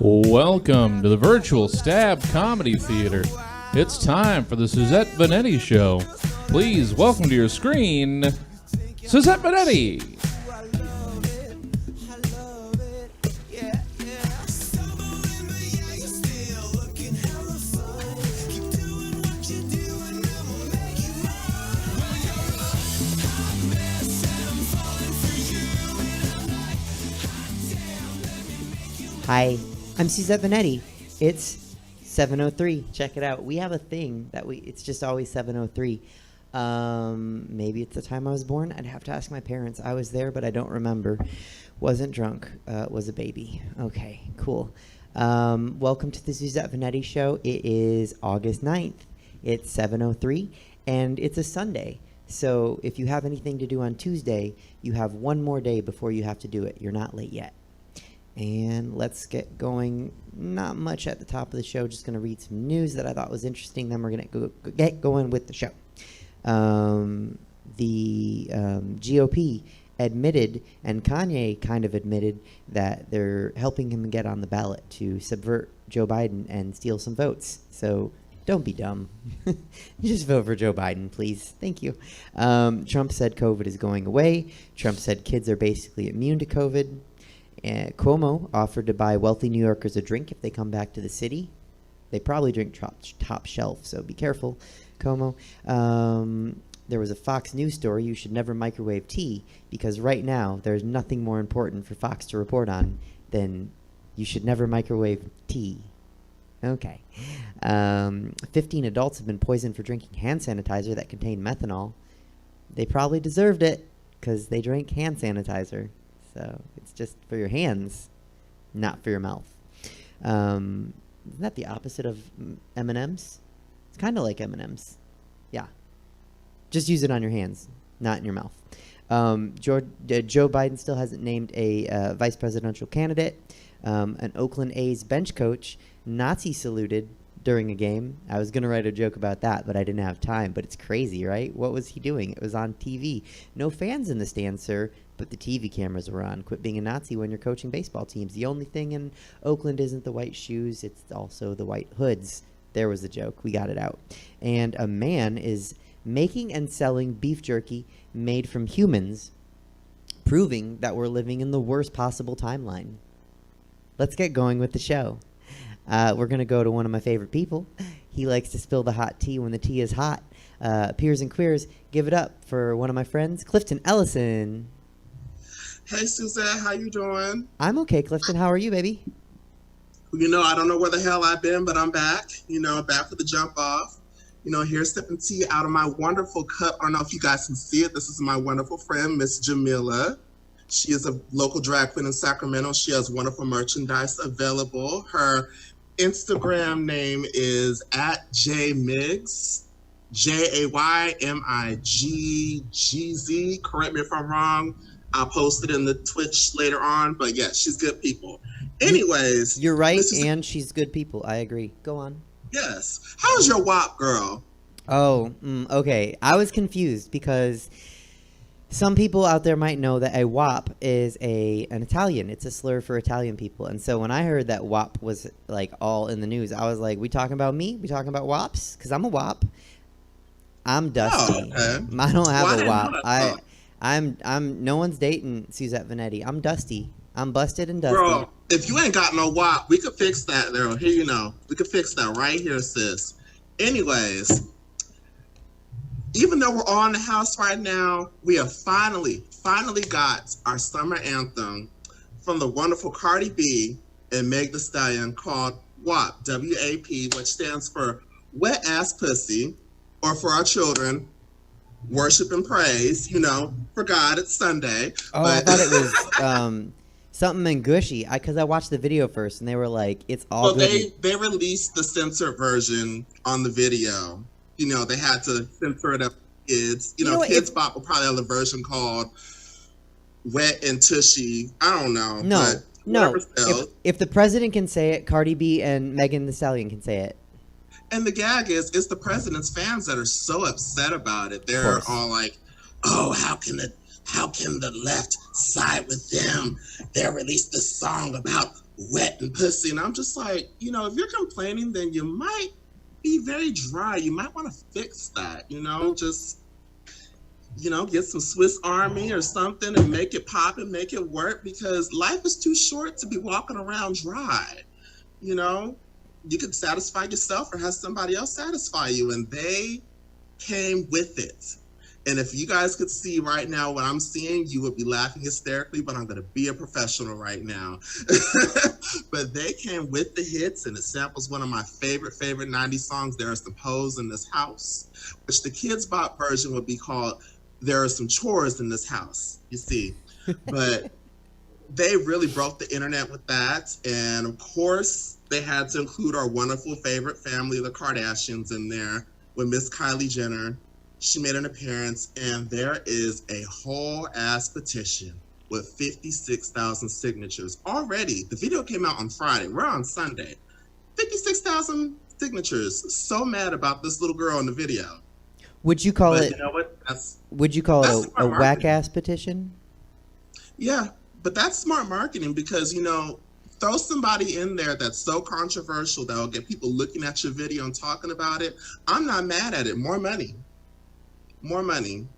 Welcome to the Virtual Stab Comedy Theater. It's time for the Suzette Veneti Show. Please welcome to your screen, Suzette Veneti. Hi, I'm Suzette Veneti. It's 7:03. Check it out. We have a thing that it's just always 7:03. Maybe it's the time I was born. I'd have to ask my parents. I was there, but I don't remember. Wasn't drunk. Was a baby. Okay, cool. Welcome to the Suzette Veneti Show. It is August 9th. It's 7:03, and it's a Sunday. So if you have anything to do on Tuesday, you have one more day before you have to do it. You're not late yet. And let's get going. Not much at the top of the show. Just going to read some news that I thought was interesting. Then we're going to get going with the show. The GOP admitted, and Kanye kind of admitted, that they're helping him get on the ballot to subvert Joe Biden and steal some votes. So don't be dumb. Just vote for Joe Biden, please. Thank you. Trump said COVID is going away. Trump said kids are basically immune to COVID. Cuomo offered to buy wealthy New Yorkers a drink if they come back to the city. They probably drink top shelf, so be careful, Cuomo. There was a Fox News story, you should never microwave tea, because right now there's nothing more important for Fox to report on than you should never microwave tea. Okay. 15 adults have been poisoned for drinking hand sanitizer that contained methanol. They probably deserved it, because they drank hand sanitizer. So it's just for your hands, not for your mouth. Isn't that the opposite of M&M's? It's kind of like M&M's. Yeah. Just use it on your hands, not in your mouth. Joe Biden still hasn't named a vice presidential candidate. An Oakland A's bench coach Nazi saluted during a game. I was going to write a joke about that, but I didn't have time. But it's crazy, right? What was he doing? It was on TV. No fans in the stands, sir, but the TV cameras were on. Quit being a Nazi when you're coaching baseball teams. The only thing in Oakland isn't the white shoes. It's also the white hoods. There was the joke. We got it out. And a man is making and selling beef jerky made from humans, proving that we're living in the worst possible timeline. Let's get going with the show. We're going to go to one of my favorite people. He likes to spill the hot tea when the tea is hot. Peers and queers, give it up for one of my friends, Clifton Ellison. Hey, Suzette, how you doing? I'm okay, Clifton. How are you, baby? You know, I don't know where the hell I've been, but I'm back. You know, back for the jump off. You know, here sipping tea out of my wonderful cup. I don't know if you guys can see it. This is my wonderful friend, Miss Jamila. She is a local drag queen in Sacramento. She has wonderful merchandise available. Her Instagram name is @JMiggs, JAYMIGGZ. Correct me if I'm wrong. I'll post it in the Twitch later on. But yeah, she's good people. Anyways. You're right, and she's good people. I agree. Go on. Yes. How's your WAP, girl? Oh, okay. I was confused because some people out there might know that a WAP is an Italian. It's a slur for Italian people. And so when I heard that WAP was like all in the news, I was like, we talking about me? We talking about WAPs? Because I'm a WAP. I'm dusty. Oh, okay. I don't have a WAP. I'm no one's dating Suzette Veneti. I'm dusty. I'm busted and dusty. Girl, if you ain't got no WAP, we could fix that there. Here, you know. We could fix that right here, sis. Anyways, even though we're all in the house right now, we have finally got our summer anthem from the wonderful Cardi B and Meg Thee Stallion called WAP, W-A-P, which stands for Wet Ass Pussy, or for our children, worship and praise, you know, for God, it's Sunday. Oh, but I thought it was something in gushy, because I watched the video first, and they were like, it's all well, good. They released the censored version on the video. You know, they had to censor it up for kids. You know Kids Bop will probably have a version called Wet and Tushy. I don't know. No. If the president can say it, Cardi B and Megan Thee Stallion can say it. And the gag is, it's the president's fans that are so upset about it. They're all like, oh, how can the left side with them? They released this song about wet and pussy. And I'm just like, you know, if you're complaining, then you might be very dry. You might want to fix that, you know, just, you know, get some Swiss Army or something and make it pop and make it work, because life is too short to be walking around dry. You know, you could satisfy yourself or have somebody else satisfy you. And they came with it. And if you guys could see right now what I'm seeing, you would be laughing hysterically, but I'm going to be a professional right now. But they came with the hits, and it samples one of my favorite 90s songs, There Are Some Hoes in This House, which the Kids Bop version would be called There Are Some Chores in This House, you see. But they really broke the internet with that. And of course, they had to include our wonderful favorite family, the Kardashians, in there with Miss Kylie Jenner. She made an appearance, and there is a whole ass petition with 56,000 signatures already. The video came out on Friday. We're on Sunday. 56,000 signatures. So mad about this little girl in the video. Would you call it? You know what? Would you call it a whack ass petition? Yeah, but that's smart marketing, because, you know, throw somebody in there that's so controversial that will get people looking at your video and talking about it. I'm not mad at it. More money. More money.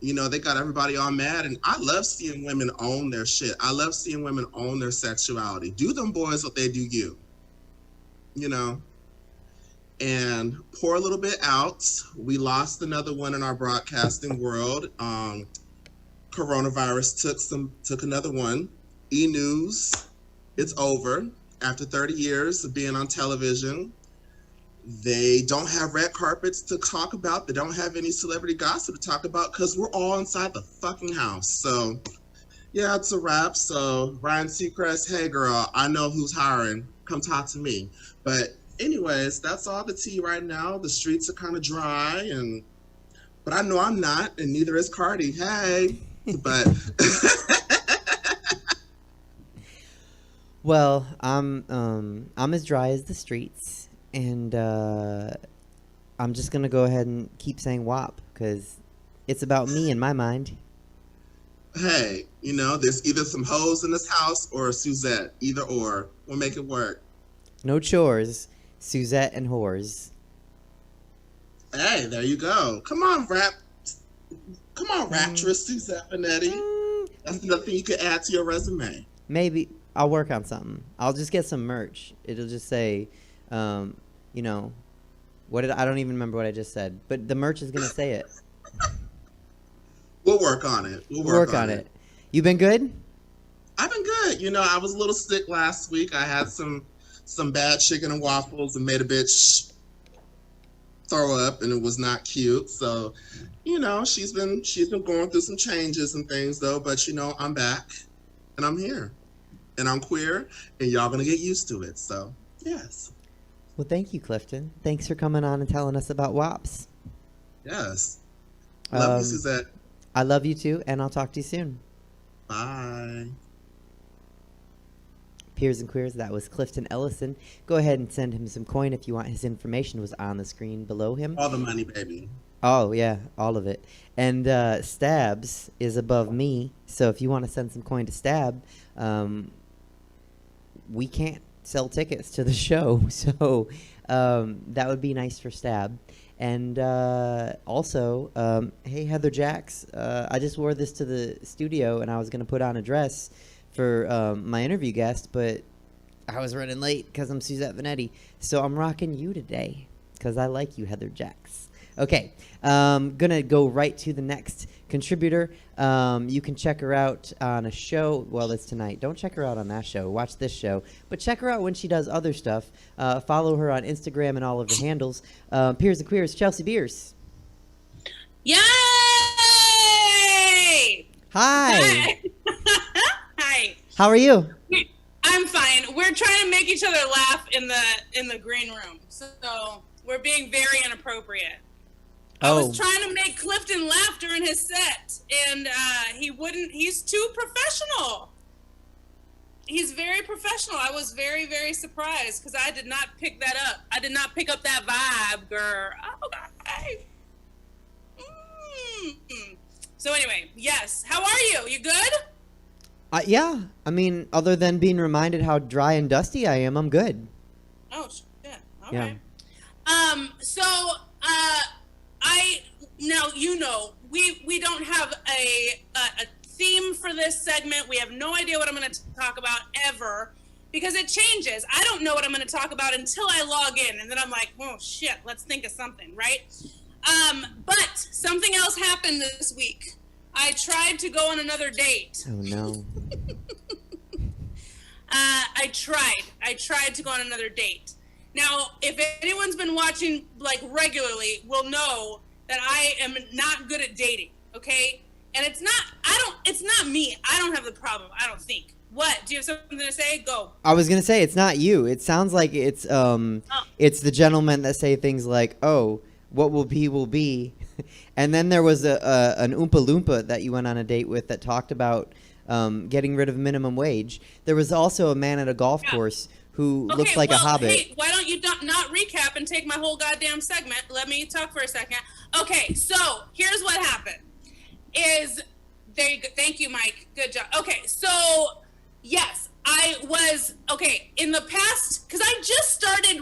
You know, they got everybody all mad, and I love seeing women own their shit. I love seeing women own their sexuality. Do them boys what they do you. You know? And pour a little bit out. We lost another one in our broadcasting world. Coronavirus took another one. E-News, it's over. After 30 years of being on television, they don't have red carpets to talk about. They don't have any celebrity gossip to talk about, because we're all inside the fucking house. So, yeah, it's a wrap. So, Ryan Seacrest, hey, girl, I know who's hiring. Come talk to me. But anyways, that's all the tea right now. The streets are kind of dry, but I know I'm not, and neither is Cardi. Hey, but well, I'm as dry as the streets, and I'm just gonna go ahead and keep saying WAP, because it's about me in my mind. Hey, you know, there's either some hoes in this house or Suzette. Either or, we'll make it work. No chores, Suzette and whores. Hey, there you go. Come on, raptress Suzette Veneti. That's another thing you could add to your resume. Maybe I'll work on something. I'll just get some merch. It'll just say, you know, I don't even remember what I just said, but the merch is gonna say it. We'll work on it. We'll work on it. You been good? I've been good. You know, I was a little sick last week. I had some bad chicken and waffles and made a bitch throw up, and it was not cute. So, you know, she's been going through some changes and things though, but you know, I'm back and I'm here and I'm queer, and y'all gonna get used to it. So, yes. Well, thank you, Clifton. Thanks for coming on and telling us about WAPs. Yes. Love you, Suzette. I love you too, and I'll talk to you soon. Bye. Peers and Queers, that was Clifton Ellison. Go ahead and send him some coin if you want. His information was on the screen below him. All the money, baby. Oh, yeah, all of it. And Stabs is above me, so if you want to send some coin to Stab, we can't sell tickets to the show, so that would be nice for Stab. And also, hey, Heather Jacks, I just wore this to the studio, and I was going to put on a dress for my interview guest, but I was running late because I'm Suzette Veneti. So I'm rocking you today because I like you, Heather Jacks. Okay, gonna go right to the next contributor. You can check her out on a show. Well, it's tonight. Don't check her out on that show. Watch this show. But check her out when she does other stuff. Follow her on Instagram and all of her handles. Peers and Queers, Chelsea Bearce. Yay! Hi. Hi. How are you? I'm fine. We're trying to make each other laugh in the green room, so we're being very inappropriate. I was trying to make Clifton laugh during his set, and he wouldn't. He's too professional. He's very professional. I was very, very surprised because I did not pick that up. I did not pick up that vibe, girl. Oh, God. So anyway, yes. How are you? You good? Yeah. I mean, other than being reminded how dry and dusty I am, I'm good. Oh shit! All Yeah. right. So, we don't have a theme for this segment. We have no idea what I'm going to talk about ever because it changes. I don't know what I'm going to talk about until I log in, and then I'm like, oh shit, let's think of something, right? But something else happened this week. I tried to go on another date. Oh no. I tried to go on another date. Now, if anyone's been watching like regularly, will know that I am not good at dating, okay? And it's not me. I don't have the problem, I don't think. What? Do you have something to say? Go. I was gonna say it's not you. It sounds like it's the gentlemen that say things like, "Oh, what will be will be," and then there was an Oompa Loompa that you went on a date with that talked about getting rid of minimum wage. There was also a man at a golf course who looks like a hobbit. Hey, why don't you not recap and take my whole goddamn segment? Let me talk for a second. Okay, so here's what happened. Thank you, Mike. Good job. Okay, so yes, I was in the past because I just started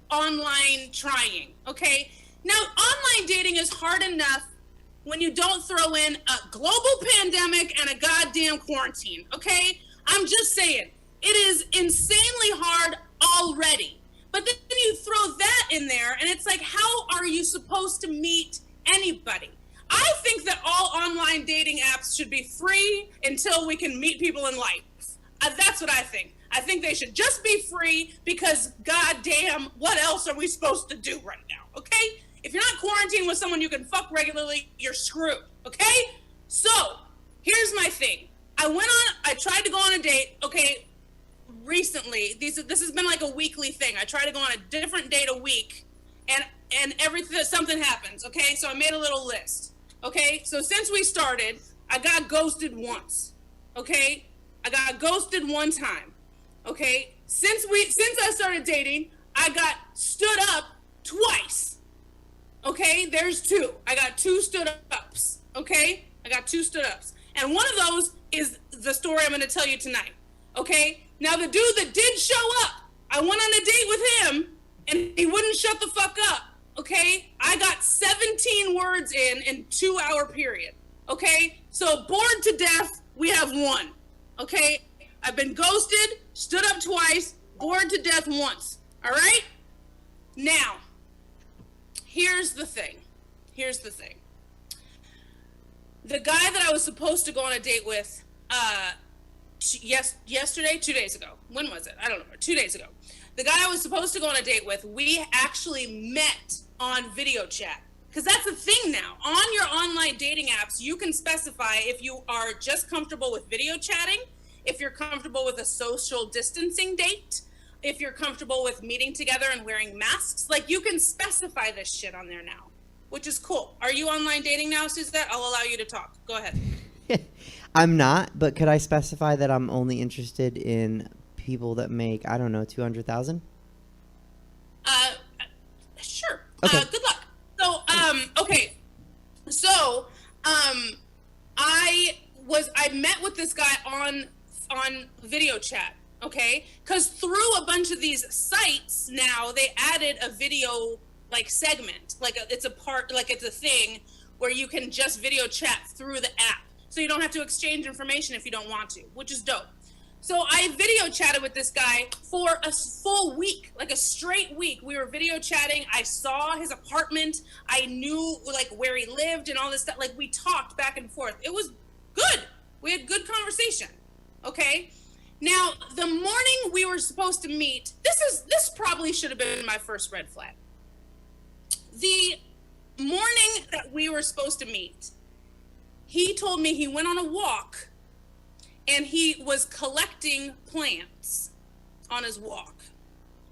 online trying. Okay, now online dating is hard enough when you don't throw in a global pandemic and a goddamn quarantine. Okay, I'm just saying. It is insanely hard already. But then you throw that in there, and it's like, how are you supposed to meet anybody? I think that all online dating apps should be free until we can meet people in life. That's what I think. I think they should just be free because, goddamn, what else are we supposed to do right now, okay? If you're not quarantined with someone you can fuck regularly, you're screwed, okay? So, here's my thing. I tried to go on a date, okay? Recently, this has been like a weekly thing. I try to go on a different date a week, and everything, something happens. Okay, so I made a little list. Okay, so since we started, I got ghosted once. Okay, I got ghosted one time. Okay, since I started dating, I got stood up twice. Okay, there's two. I got two stood ups. Okay, I got two stood ups, and one of those is the story I'm going to tell you tonight. Okay. Now, the dude that did show up, I went on a date with him, and he wouldn't shut the fuck up, okay? I got 17 words in 2-hour period, okay? So, bored to death, we have one, okay? I've been ghosted, stood up twice, bored to death once, all right? Now, here's the thing. The guy that I was supposed to go on a date with, yesterday, 2 days ago. When was it? I don't know. 2 days ago. The guy I was supposed to go on a date with, we actually met on video chat. Because that's the thing now. On your online dating apps, you can specify if you are just comfortable with video chatting, if you're comfortable with a social distancing date, if you're comfortable with meeting together and wearing masks. Like, you can specify this shit on there now, which is cool. Are you online dating now, Suzette? I'll allow you to talk. Go ahead. I'm not, but could I specify that I'm only interested in people that make, I don't know, 200,000? Sure. Okay. Good luck. So, okay. So, I met with this guy on video chat, okay? Because through a bunch of these sites now, they added a video, like, segment. It's a thing where you can just video chat through the app. So you don't have to exchange information if you don't want to, which is dope. So I video chatted with this guy for a full week, like a straight week. We were video chatting. I saw his apartment. I knew like where he lived and all this stuff. Like we talked back and forth. It was good. We had good conversation. Okay. Now the morning we were supposed to meet, this probably should have been my first red flag. The morning that we were supposed to meet, he told me he went on a walk and he was collecting plants on his walk,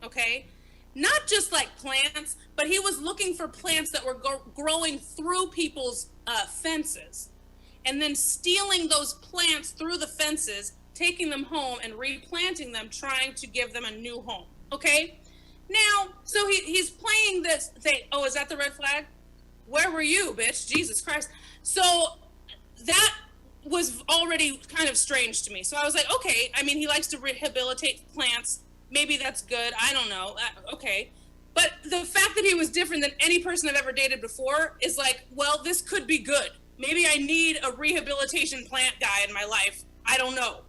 okay? Not just like plants, but he was looking for plants that were growing through people's fences and then stealing those plants through the fences, taking them home and replanting them, trying to give them a new home, okay? Now, so he's playing this thing. Oh, is that the red flag? Where were you, bitch? Jesus Christ. So that was already kind of strange to me. So I was like, okay, I mean, he likes to rehabilitate plants. Maybe that's good. I don't know. Okay. But the fact that he was different than any person I've ever dated before is like, well, this could be good. Maybe I need a rehabilitation plant guy in my life. I don't know.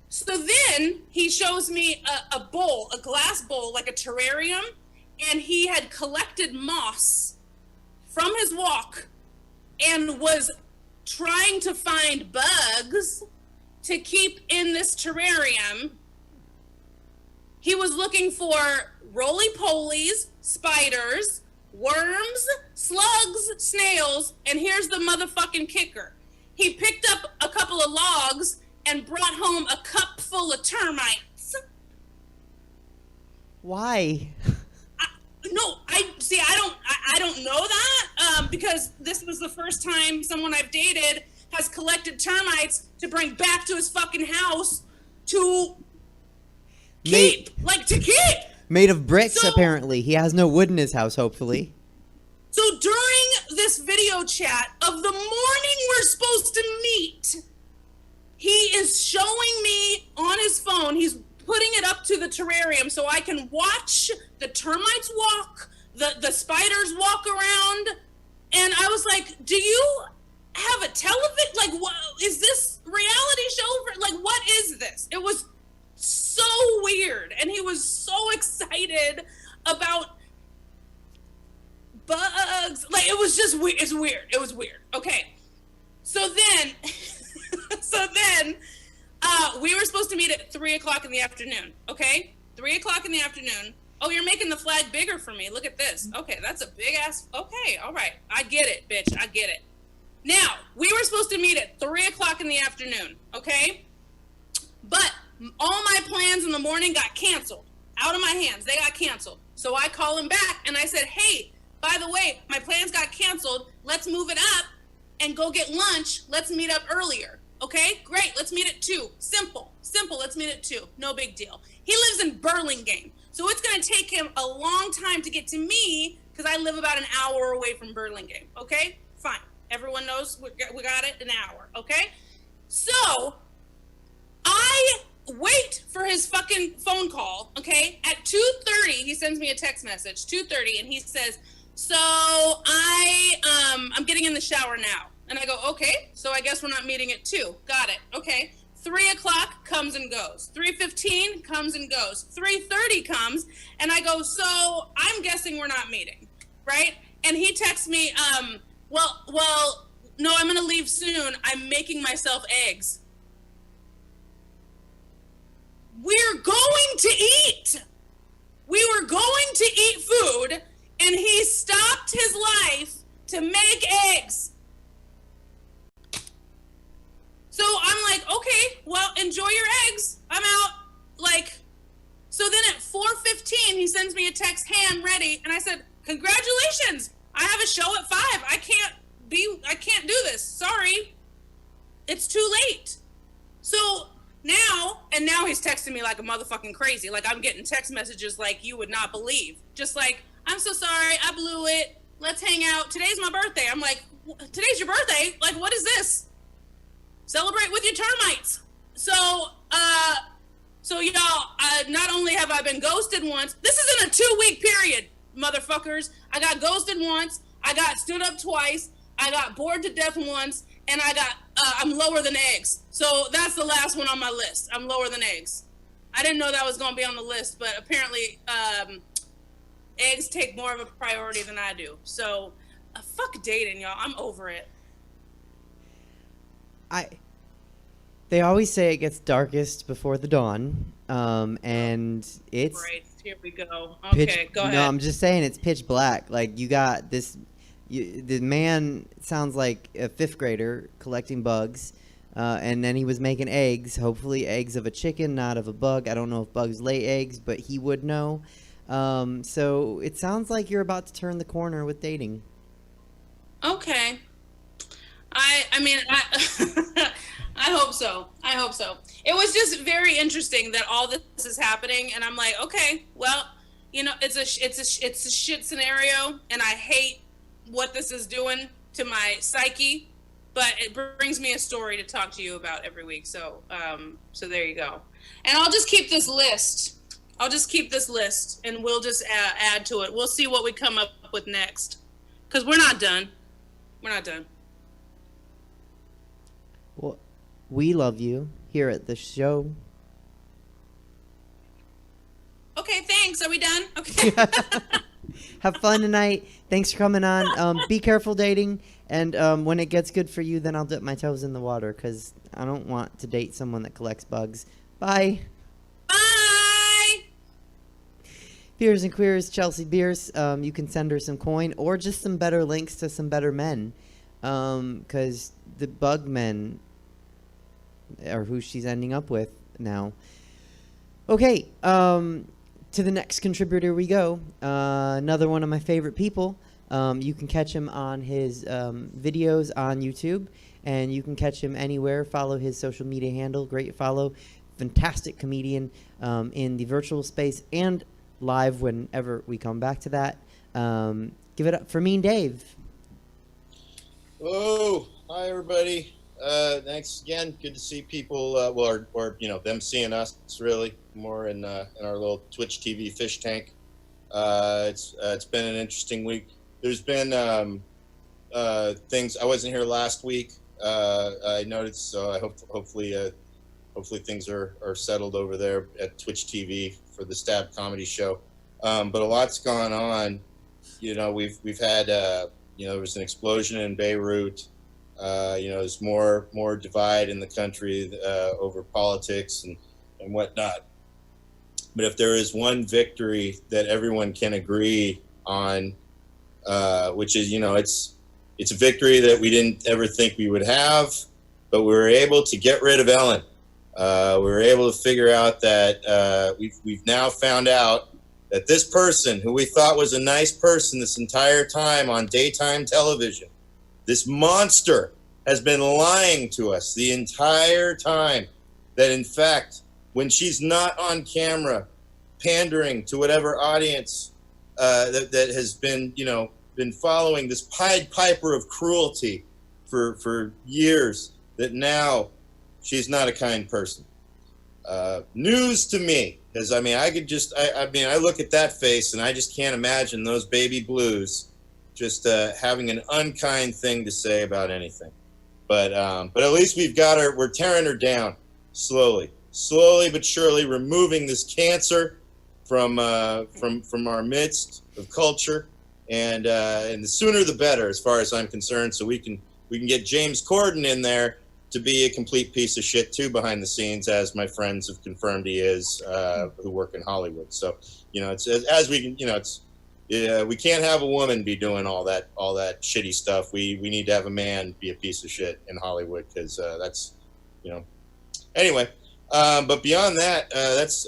So then he shows me a bowl, a glass bowl, like a terrarium, and he had collected moss from his walk and was trying to find bugs to keep in this terrarium. He was looking for roly-polies, spiders, worms, slugs, snails, and here's the motherfucking kicker. He picked up a couple of logs and brought home a cup full of termites. Why? I don't know that because this was the first time someone I've dated has collected termites to bring back to his fucking house to keep. Made of bricks, apparently. He has no wood in his house, hopefully. So during this video chat of the morning we're supposed to meet, he is showing me on his phone, he's putting it up to the terrarium so I can watch the termites walk, the spiders walk around. And I was like, do you have a television? Like, what is this reality show? Like, what is this? It was so weird. And he was so excited about bugs. Like, it was just weird. It's weird. It was weird. Okay. So then, we were supposed to meet at 3:00 in the afternoon. Okay. 3:00 in the afternoon. Oh, you're making the flag bigger for me. Look at this. Okay. That's a big ass. Okay. All right. I get it, bitch. I get it. Now, we were supposed to meet at 3:00 in the afternoon. Okay. But all my plans in the morning got canceled. Out of my hands. They got canceled. So I call him back and I said, hey, by the way, my plans got canceled. Let's move it up and go get lunch. Let's meet up earlier. Okay, great. Let's meet at 2. Simple. Let's meet at 2. No big deal. He lives in Burlingame. So it's going to take him a long time to get to me because I live about an hour away from Burlingame. Okay, fine. Everyone knows we got it, an hour. Okay, so I wait for his fucking phone call. Okay, at 2:30, he sends me a text message, 2:30, and he says, so I'm getting in the shower now. And I go, okay, so I guess we're not meeting at 2. Got it. Okay. 3:00 comes and goes. 3:15 comes and goes. 3:30 comes, and I go, so I'm guessing we're not meeting, right? And he texts me, well, no, I'm going to leave soon. I'm making myself eggs. We're going to eat. We were going to eat food, and he stopped his life to make eggs. So I'm like, okay, well, enjoy your eggs. I'm out. Like, so then at 4:15, he sends me a text, hey, I'm ready. And I said, congratulations. I have a show at 5. I can't do this. Sorry. It's too late. So now he's texting me like a motherfucking crazy. Like, I'm getting text messages like you would not believe. Just like, I'm so sorry. I blew it. Let's hang out. Today's my birthday. I'm like, today's your birthday? Like, what is this? Celebrate with your termites. So y'all, not only have I been ghosted once, this is in a 2-week period, motherfuckers. I got ghosted once, I got stood up twice, I got bored to death once, and I'm lower than eggs. So that's the last one on my list. I'm lower than eggs. I didn't know that was going to be on the list, but apparently eggs take more of a priority than I do. So fuck dating, y'all. I'm over it. They always say it gets darkest before the dawn, and it's right. Here we go. Okay, go ahead. No, I'm just saying it's pitch black. Like, you got this. The man sounds like a 5th grader collecting bugs, and then he was making eggs. Hopefully, eggs of a chicken, not of a bug. I don't know if bugs lay eggs, but he would know. So it sounds like you're about to turn the corner with dating. Okay. I mean, I hope so. I hope so. It was just very interesting that all this is happening, and I'm like, okay, well, you know, it's a shit scenario, and I hate what this is doing to my psyche, but it brings me a story to talk to you about every week. So so there you go. And I'll just keep this list. And we'll just add to it. We'll see what we come up with next, because we're not done. Well, we love you here at the show. Okay, thanks. Are we done? Okay. Have fun tonight. Thanks for coming on. Be careful dating. And when it gets good for you, then I'll dip my toes in the water, because I don't want to date someone that collects bugs. Bye. Bye. Peers and Queers, Chelsea Bearce. You can send her some coin or just some better links to some better men. Because the bug men are who she's ending up with now. Okay. To the next contributor we go. Another one of my favorite people. You can catch him on his videos on YouTube, and you can catch him anywhere. Follow his social media handle. Great follow. Fantastic comedian in the virtual space and live whenever we come back to that. Give it up for Mean Dave. Oh, hi everybody. Thanks again. Good to see people, or them seeing us really more in our little Twitch TV fish tank. It's been an interesting week. There's been things. I wasn't here last week. I noticed, so I hopefully things are settled over there at Twitch TV for the Stab Comedy Show. But a lot's gone on. We've had there was an explosion in Beirut. There's more divide in the country over politics and whatnot. But if there is one victory that everyone can agree on, which is, it's a victory that we didn't ever think we would have, but we were able to get rid of Ellen. We were able to figure out that we've now found out that this person, who we thought was a nice person this entire time on daytime television, this monster has been lying to us the entire time. That in fact, when she's not on camera, pandering to whatever audience that has been following this Pied Piper of cruelty for years, that now she's not a kind person. News to me, because I look at that face and I just can't imagine those baby blues just having an unkind thing to say about anything. But at least we've got her. We're tearing her down slowly but surely, removing this cancer from our midst of culture, and the sooner the better, as far as I'm concerned. So we can get James Corden in there to be a complete piece of shit too behind the scenes, as my friends have confirmed he is, who work in Hollywood. So it's as we can, we can't have a woman be doing all that shitty stuff. We need to have a man be a piece of shit in Hollywood, because that's anyway. But beyond that, that's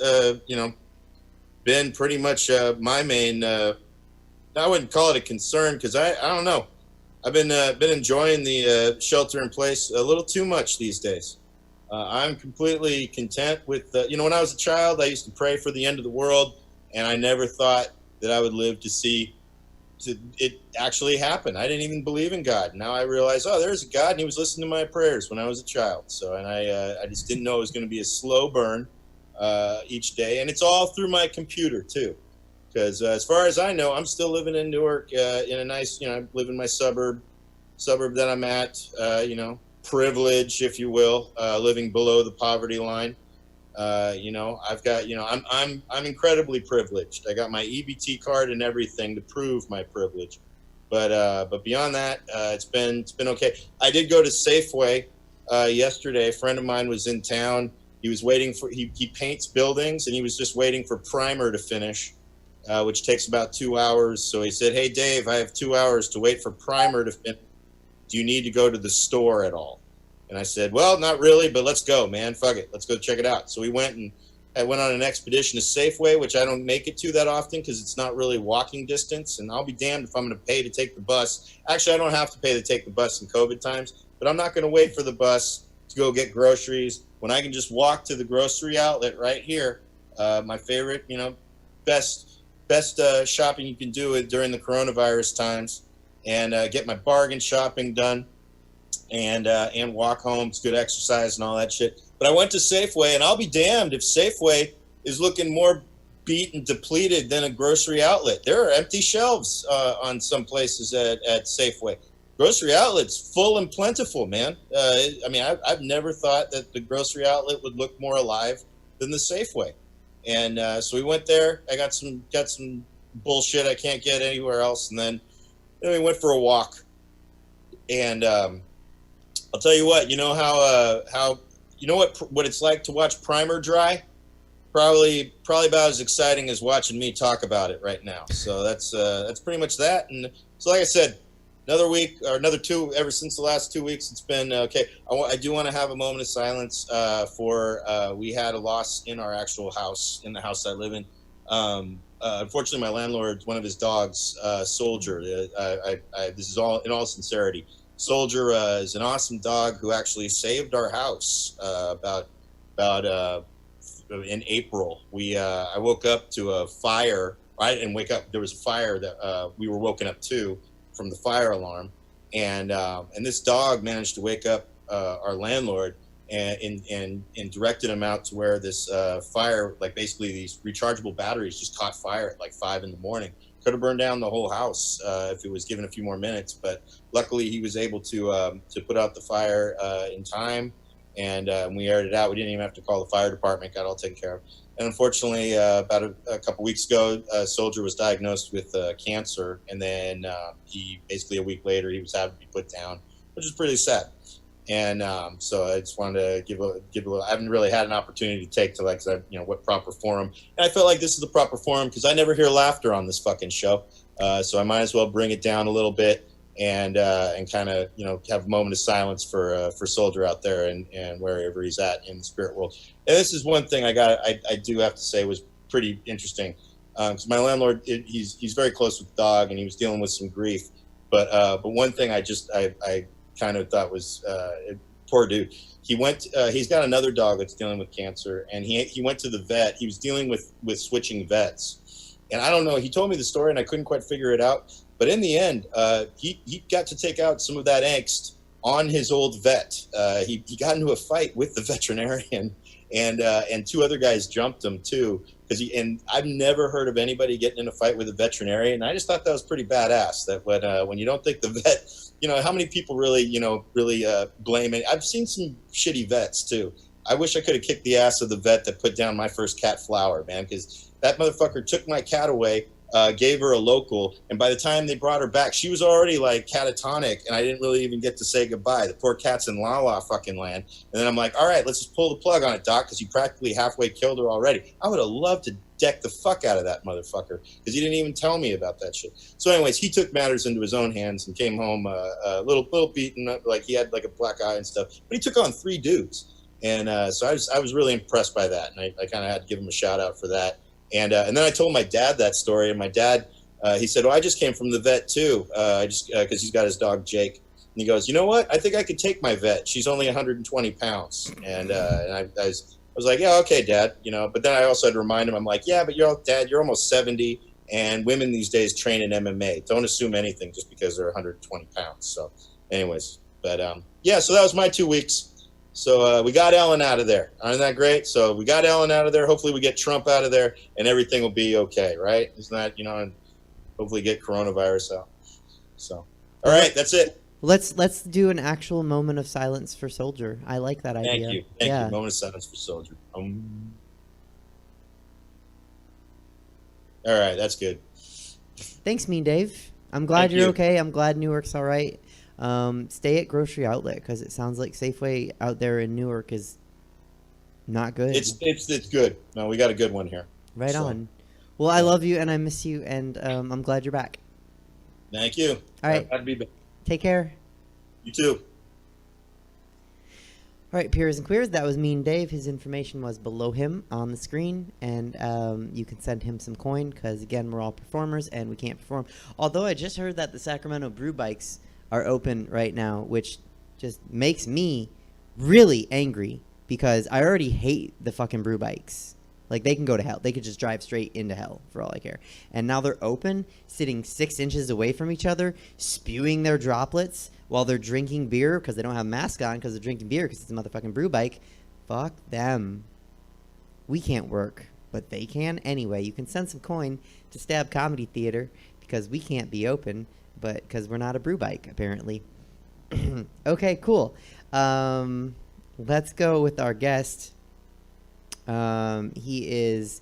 been pretty much my main. I wouldn't call it a concern, because I don't know. I've been enjoying the shelter in place a little too much these days. I'm completely content with when I was a child, I used to pray for the end of the world, and I never thought that I would live to see it actually happen. I didn't even believe in God. Now I realize, there's a God, and he was listening to my prayers when I was a child. So, and I just didn't know it was going to be a slow burn each day. And it's all through my computer too. Because as far as I know, I'm still living in Newark in a nice, I live in my suburb that I'm at, privilege, if you will, living below the poverty line. I've got, I'm incredibly privileged. I got my EBT card and everything to prove my privilege. But beyond that, it's been okay. I did go to Safeway yesterday. A friend of mine was in town. He was waiting for, he paints buildings, and he was just waiting for primer to finish, which takes about 2 hours. So he said, "Hey Dave, I have 2 hours to wait for primer to finish. Do you need to go to the store at all?" And I said, "Well, not really, but let's go, man. Fuck it. Let's go check it out." So we went, and I went on an expedition to Safeway, which I don't make it to that often because it's not really walking distance. And I'll be damned if I'm going to pay to take the bus. Actually, I don't have to pay to take the bus in COVID times, but I'm not going to wait for the bus to go get groceries when I can just walk to the grocery outlet right here. My favorite, best shopping you can do it during the coronavirus times, and get my bargain shopping done. and walk home. It's good exercise and all that shit. But I went to Safeway, and I'll be damned if Safeway is looking more beat and depleted than a grocery outlet. There are empty shelves on some places at Safeway. Grocery outlet's full and plentiful, man. I've never thought that the grocery outlet would look more alive than the Safeway. And so we went there. I got some bullshit I can't get anywhere else, and then we went for a walk. And I'll tell you what, you know how you know what it's like to watch primer dry? Probably about as exciting as watching me talk about it right now. So that's pretty much that. And so, like I said, another week or another two. Ever since the last 2 weeks, it's been okay. I do want to have a moment of silence for we had a loss in our actual house, in the house I live in. Unfortunately, my landlord, one of his dogs, Soldier. This is all in all sincerity. Soldier is an awesome dog who actually saved our house about in April. I woke up to a fire. I didn't wake up. There was a fire that we were woken up to from the fire alarm, and this dog managed to wake up our landlord and directed him out to where this fire, like basically these rechargeable batteries, just caught fire at like 5 a.m. Could have burned down the whole house if it was given a few more minutes, but luckily he was able to put out the fire in time, and we aired it out. We didn't even have to call the fire department, got all taken care of. And unfortunately, about a couple weeks ago, Soldier was diagnosed with cancer, and then he basically a week later he was having to be put down, which is pretty sad. And so I just wanted to give a little. I haven't really had an opportunity to take to what proper forum, and I felt like this is the proper forum because I never hear laughter on this fucking show, so I might as well bring it down a little bit and kind of have a moment of silence for Soldier out there and wherever he's at in the spirit world. And this is one thing I do have to say was pretty interesting because my landlord he's very close with the dog and he was dealing with some grief, but one thing I kind of thought was poor dude. He's got another dog that's dealing with cancer, and he went to the vet. He was dealing with switching vets, and I don't know. He told me the story, and I couldn't quite figure it out. But in the end, he got to take out some of that angst on his old vet. He got into a fight with the veterinarian, and two other guys jumped him too. And I've never heard of anybody getting in a fight with a veterinarian. I just thought that was pretty badass. That when you don't think the vet, how many people really blame it? I've seen some shitty vets too. I wish I could have kicked the ass of the vet that put down my first cat, Flower, man, because that motherfucker took my cat away, gave her a local, and by the time they brought her back, she was already like catatonic, and I didn't really even get to say goodbye. The poor cat's in la-la fucking land. And then I'm like, all right, let's just pull the plug on it, Doc, because you practically halfway killed her already. I would have loved to deck the fuck out of that motherfucker because he didn't even tell me about that shit. So anyways, he took matters into his own hands and came home a little beaten up, like he had like a black eye and stuff, but he took on 3 dudes. And so I was really impressed by that, and I kind of had to give him a shout out for that. And then I told my dad that story, and my dad, he said, "Oh, I just came from the vet too, because he's got his dog Jake." And he goes, "You know what? I think I could take my vet. She's only 120 pounds." And I was like, "Yeah, okay, Dad." But then I also had to remind him, I'm like, "Yeah, but Dad, you're almost 70, and women these days train in MMA. Don't assume anything just because they're 120 pounds." So, anyways, but yeah, so that was my 2 weeks. So we got Ellen out of there. Isn't that great? So we got Ellen out of there. Hopefully we get Trump out of there and everything will be okay, right? Isn't that, and hopefully get coronavirus out. So, all right, that's it. Let's do an actual moment of silence for Soldier. I like that idea. Thank you. Thank you. Moment of silence for Soldier. All right, that's good. Thanks, Mean Dave. I'm glad you're okay. I'm glad Newark's all right. Stay at Grocery Outlet because it sounds like Safeway out there in Newark is not good. It's good. No, we got a good one here. Right on. Well, I love you and I miss you, and I'm glad you're back. Thank you. All right. Glad to be back. Take care. You too. All right, peers and queers, that was Mean Dave. His information was below him on the screen, and you can send him some coin because, again, we're all performers and we can't perform. Although I just heard that the Sacramento Brew Bikes are open right now, which just makes me really angry because I already hate the fucking brew bikes. Like, they can go to hell. They could just drive straight into hell for all I care. And now they're open, sitting 6 inches away from each other, spewing their droplets while they're drinking beer because they don't have masks on because they're drinking beer because it's a motherfucking brew bike. Fuck them. We can't work, but they can. Anyway, you can send some coin to Stab Comedy Theater because we can't be open, but because we're not a brew bike, apparently. Okay, cool. Let's go with our guest. He is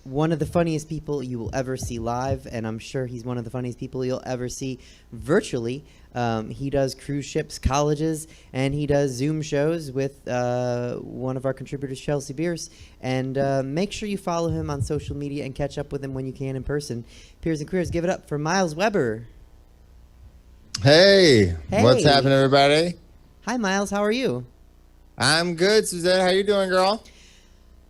one of the funniest people you will ever see live, and I'm sure he's one of the funniest people you'll ever see virtually. He does cruise ships, colleges, and he does Zoom shows with one of our contributors, Chelsea Bearce. And make sure you follow him on social media and catch up with him when you can in person. Peers and Queers, give it up for Myles Weber. Hey, what's happening, everybody? Hi, Myles. How are you? I'm good, Suzette. How you doing, girl?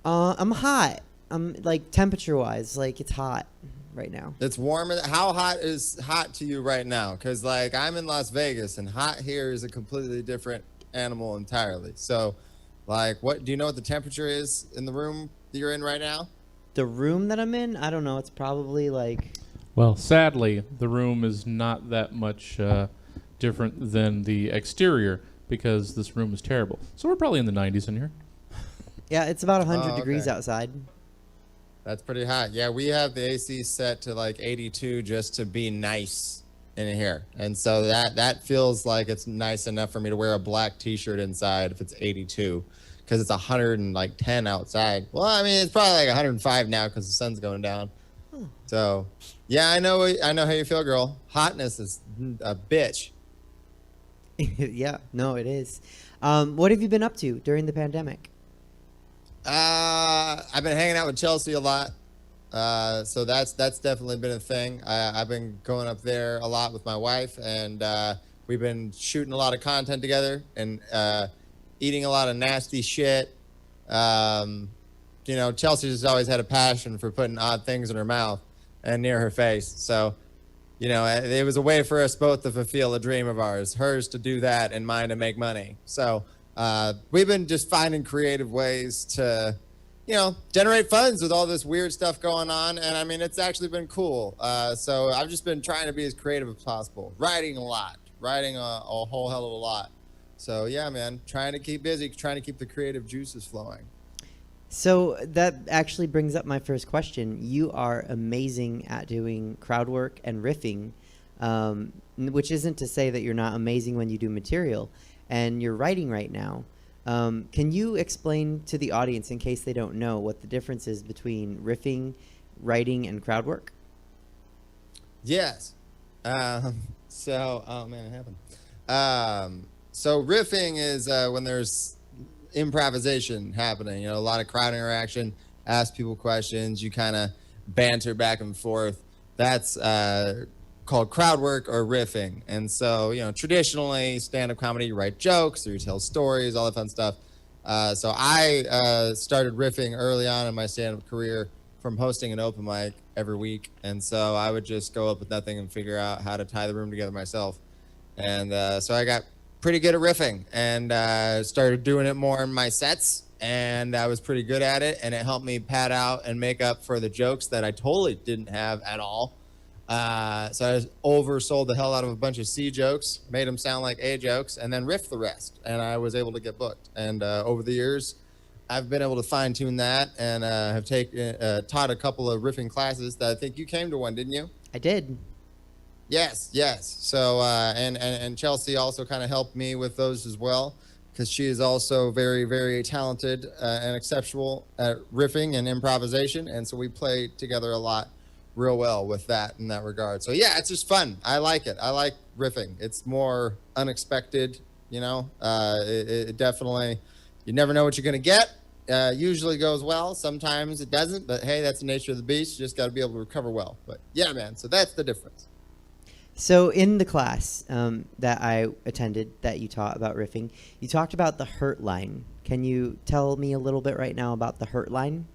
I'm hot. I'm like temperature-wise, like it's hot right now. It's warm. How hot is hot to you right now? Because like I'm in Las Vegas, and hot here is a completely different animal entirely. So, like, what do you know what the temperature is in the room that you're in right now? The room that I'm in, I don't know. It's probably like. Well, sadly, the room is not that much different than the exterior because this room is terrible. So we're probably in the 90s in here. Yeah, it's about 100 okay. degrees outside. That's pretty hot. Yeah, we have the AC set to like 82 just to be nice in here. And so that feels like it's nice enough for me to wear a black t-shirt inside if it's 82 because it's 110 outside. Well, I mean, it's probably like 105 now because the sun's going down. So, yeah, I know how you feel, girl. Hotness is a bitch. Yeah, no, it is. What have you been up to during the pandemic? I've been hanging out with Chelsea a lot. So that's definitely been a thing. I've been going up there a lot with my wife, and we've been shooting a lot of content together and eating a lot of nasty shit. You know, Chelsea's always had a passion for putting odd things in her mouth and near her face. So, you know, it was a way for us both to fulfill a dream of ours, hers to do that and mine to make money. So we've been just finding creative ways to, you know, generate funds with all this weird stuff going on. And I mean, it's actually been cool. So I've just been trying to be as creative as possible, writing a lot, writing a whole hell of a lot. So yeah, man, trying to keep busy, trying to keep the creative juices flowing. So that actually brings up my first question. You are amazing at doing crowd work and riffing, which isn't to say that you're not amazing when you do material. And you're writing right now. Can you explain to the audience, in case they don't know, what the difference is between riffing, writing, and crowd work? Yes. Oh man, it happened. So riffing is when there's improvisation happening, you know, a lot of crowd interaction, ask people questions, you kind of banter back and forth. That's called crowd work or riffing. And so, you know, traditionally stand-up comedy, you write jokes or you tell stories, all that fun stuff. So I started riffing early on in my stand-up career from hosting an open mic every week. And so I would just go up with nothing and figure out how to tie the room together myself. And so I got pretty good at riffing and started doing it more in my sets, and I was pretty good at it, and it helped me pad out and make up for the jokes that I totally didn't have at all. So I just oversold the hell out of a bunch of C jokes, made them sound like A jokes, and then riffed the rest, and I was able to get booked. And over the years, I've been able to fine-tune that and have taught a couple of riffing classes that I think you came to one, didn't you? I did. Yes. So, and Chelsea also kind of helped me with those as well, because she is also very, very talented and exceptional at riffing and improvisation. And so we play together a lot real well with that in that regard. So yeah, it's just fun. I like it. I like riffing. It's more unexpected, you know, it definitely, you never know what you're going to get. Usually goes well. Sometimes it doesn't, but hey, that's the nature of the beast. You just got to be able to recover well. But yeah, man. So that's the difference. So in the class that I attended that you taught about riffing, you talked about the hurt line. Can you tell me a little bit right now about the hurt line?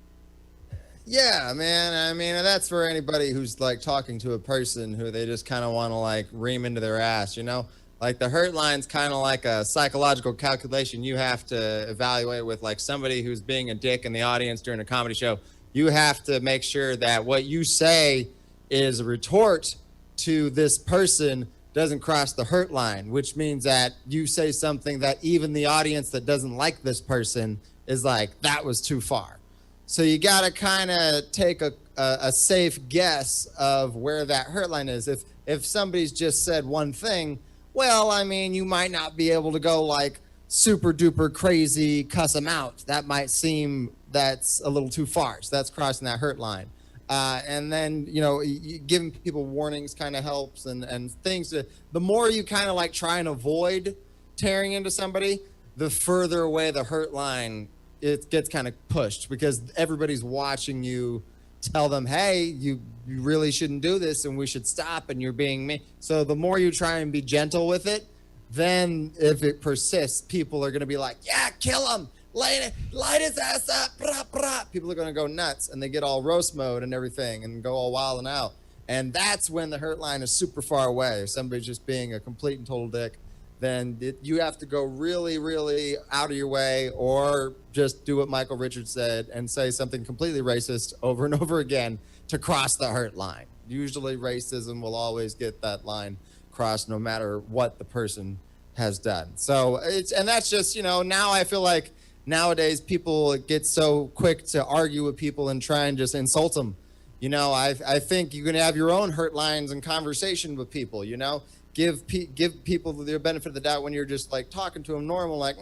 Yeah, man. I mean, that's for anybody who's like talking to a person who they just kind of want to like ream into their ass, you know? Like the hurt line's kind of like a psychological calculation you have to evaluate with like somebody who's being a dick in the audience during a comedy show. You have to make sure that what you say is a retort to this person doesn't cross the hurt line, which means that you say something that even the audience that doesn't like this person is like, that was too far. So you got to kind of take a safe guess of where that hurt line is. If somebody's just said one thing, well, I mean, you might not be able to go like super duper crazy, cuss them out. That might seem that's a little too far. So that's crossing that hurt line. And then, you know, giving people warnings kind of helps and things. The more you kind of like try and avoid tearing into somebody, the further away the hurt line it gets kind of pushed because everybody's watching you tell them, hey, you really shouldn't do this and we should stop and you're being mean. So the more you try and be gentle with it, then if it persists, people are going to be like, yeah, kill him. Light his ass up. Brah, brah. People are going to go nuts and they get all roast mode and everything and go all wild and out. And that's when the hurt line is super far away. If somebody's just being a complete and total dick, then you have to go really, really out of your way or just do what Michael Richards said and say something completely racist over and over again to cross the hurt line. Usually racism will always get that line crossed no matter what the person has done. So and that's just, you know, now I feel like nowadays people get so quick to argue with people and try and just insult them. You know, I think you can have your own hurt lines and conversation with people, you know. Give people the benefit of the doubt when you're just like talking to them normal, like,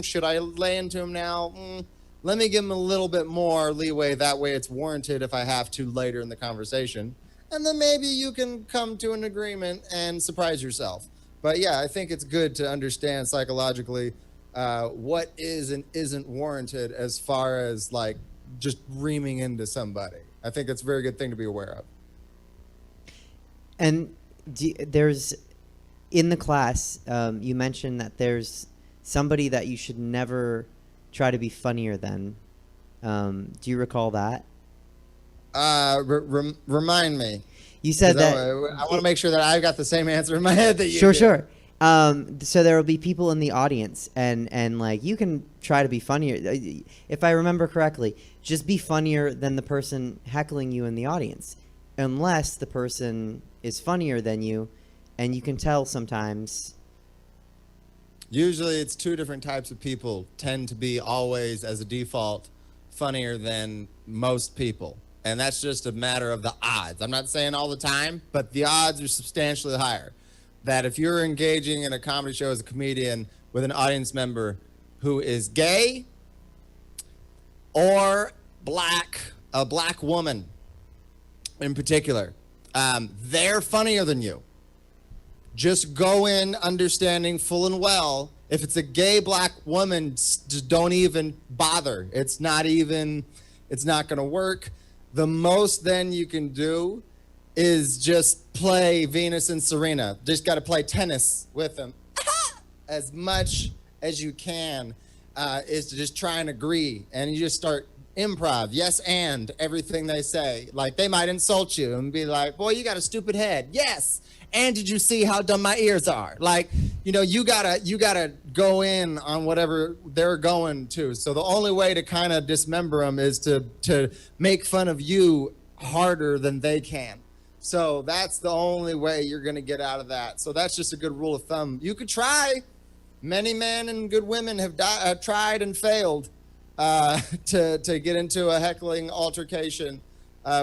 should I lay into him now? Let me give him a little bit more leeway. That way it's warranted if I have to later in the conversation. And then maybe you can come to an agreement and surprise yourself. But yeah, I think it's good to understand psychologically what is and isn't warranted as far as like just reaming into somebody. I think it's a very good thing to be aware of. And there's, in the class, you mentioned that there's somebody that you should never try to be funnier than. Do you recall that? Remind me. You said that. I want to make sure that I've got the same answer in my head that you Sure, do. sure. So there will be people in the audience, and like you can try to be funnier. If I remember correctly, just be funnier than the person heckling you in the audience, unless the person is funnier than you, and you can tell sometimes. Usually it's two different types of people tend to be always, as a default, funnier than most people. And that's just a matter of the odds. I'm not saying all the time, but the odds are substantially higher. That if you're engaging in a comedy show as a comedian with an audience member who is gay or black, a black woman in particular, they're funnier than you. Just go in understanding full and well, if it's a gay black woman, just don't even bother. It's not going to work. The most then you can do is just play Venus and Serena. Just got to play tennis with them as much as you can, is to just try and agree. And you just start improv, yes, and everything they say. Like they might insult you and be like, boy, you got a stupid head. Yes. And did you see how dumb my ears are? Like, you know, you gotta go in on whatever they're going to. So the only way to kind of dismember them is to make fun of you harder than they can. So that's the only way you're going to get out of that. So that's just a good rule of thumb. You could try. Many men and good women have tried and failed to get into a heckling altercation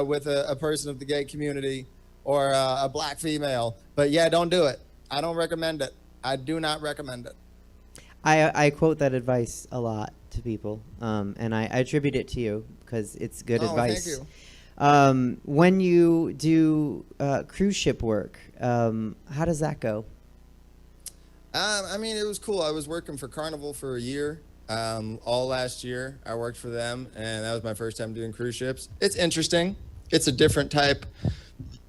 with a person of the gay community or a black female. But yeah, don't do it. I don't recommend it. I do not recommend it. I quote that advice a lot to people, and I attribute it to you because it's good advice. Thank you. When you do cruise ship work, how does that go? I mean, it was cool. I was working for Carnival for a year. All last year, I worked for them, and that was my first time doing cruise ships. It's interesting. It's a different type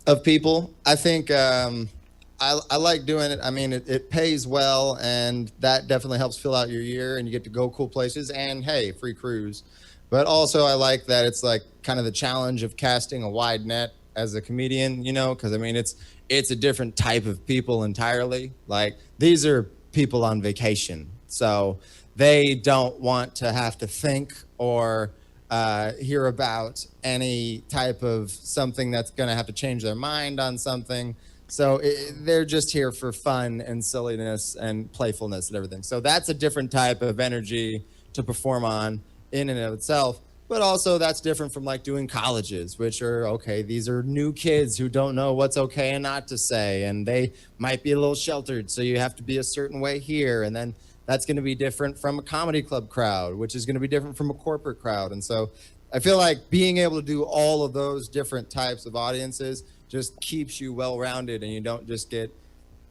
of people. I think I like doing it. I mean, it pays well, and that definitely helps fill out your year, and you get to go cool places, and hey, free cruise. But also I like that it's like kind of the challenge of casting a wide net as a comedian, you know, because I mean it's a different type of people entirely. Like these are people on vacation, so they don't want to have to think or hear about any type of something that's going to have to change their mind on something. So they're just here for fun and silliness and playfulness and everything. So that's a different type of energy to perform on in and of itself. But also that's different from like doing colleges, which are, okay, these are new kids who don't know what's okay and not to say. And they might be a little sheltered. So you have to be a certain way here. And then that's going to be different from a comedy club crowd, which is going to be different from a corporate crowd. And so I feel like being able to do all of those different types of audiences just keeps you well-rounded and you don't just get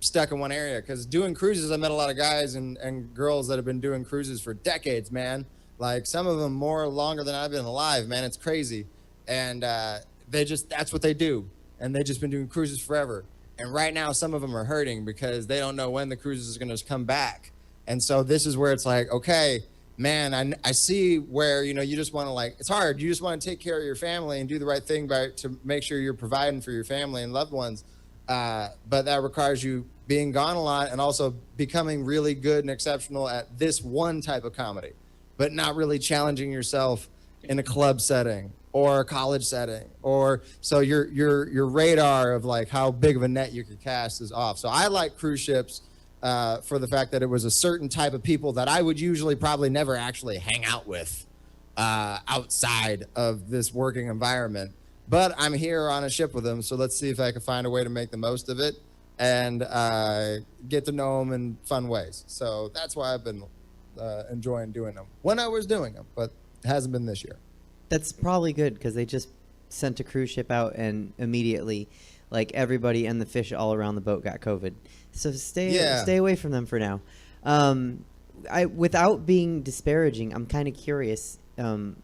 stuck in one area. Because doing cruises, I met a lot of guys and girls that have been doing cruises for decades, man. Like some of them longer than I've been alive, man. It's crazy. And that's what they do. And they've just been doing cruises forever. And right now, some of them are hurting because they don't know when the cruises are going to come back. And so this is where it's like, okay, man, I see where, you know, you just want to like, it's hard. You just want to take care of your family and do the right thing to make sure you're providing for your family and loved ones. But that requires you being gone a lot and also becoming really good and exceptional at this one type of comedy, but not really challenging yourself in a club setting or a college setting. Or so your radar of like how big of a net you could cast is off. So I like cruise ships for the fact that it was a certain type of people that I would usually probably never actually hang out with outside of this working environment. But I'm here on a ship with them, so let's see if I can find a way to make the most of it and get to know them in fun ways. So that's why I've been enjoying doing them when I was doing them, but it hasn't been this year. That's probably good because they just sent a cruise ship out and immediately, like everybody and the fish all around the boat got COVID. So stay away from them for now. Without being disparaging, I'm kind of curious,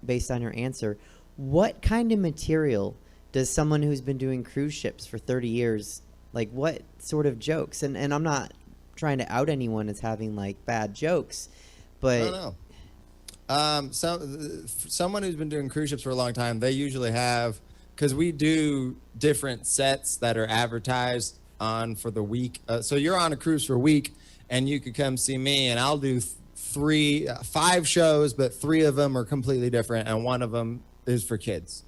based on your answer, what kind of material does someone who's been doing cruise ships for 30 years, like what sort of jokes? And I'm not trying to out anyone as having like bad jokes, but no. Someone who's been doing cruise ships for a long time, they usually have, because we do different sets that are advertised on for the week. So you're on a cruise for a week and you could come see me and I'll do 5 shows, but 3 of them are completely different and 1 of them is for kids.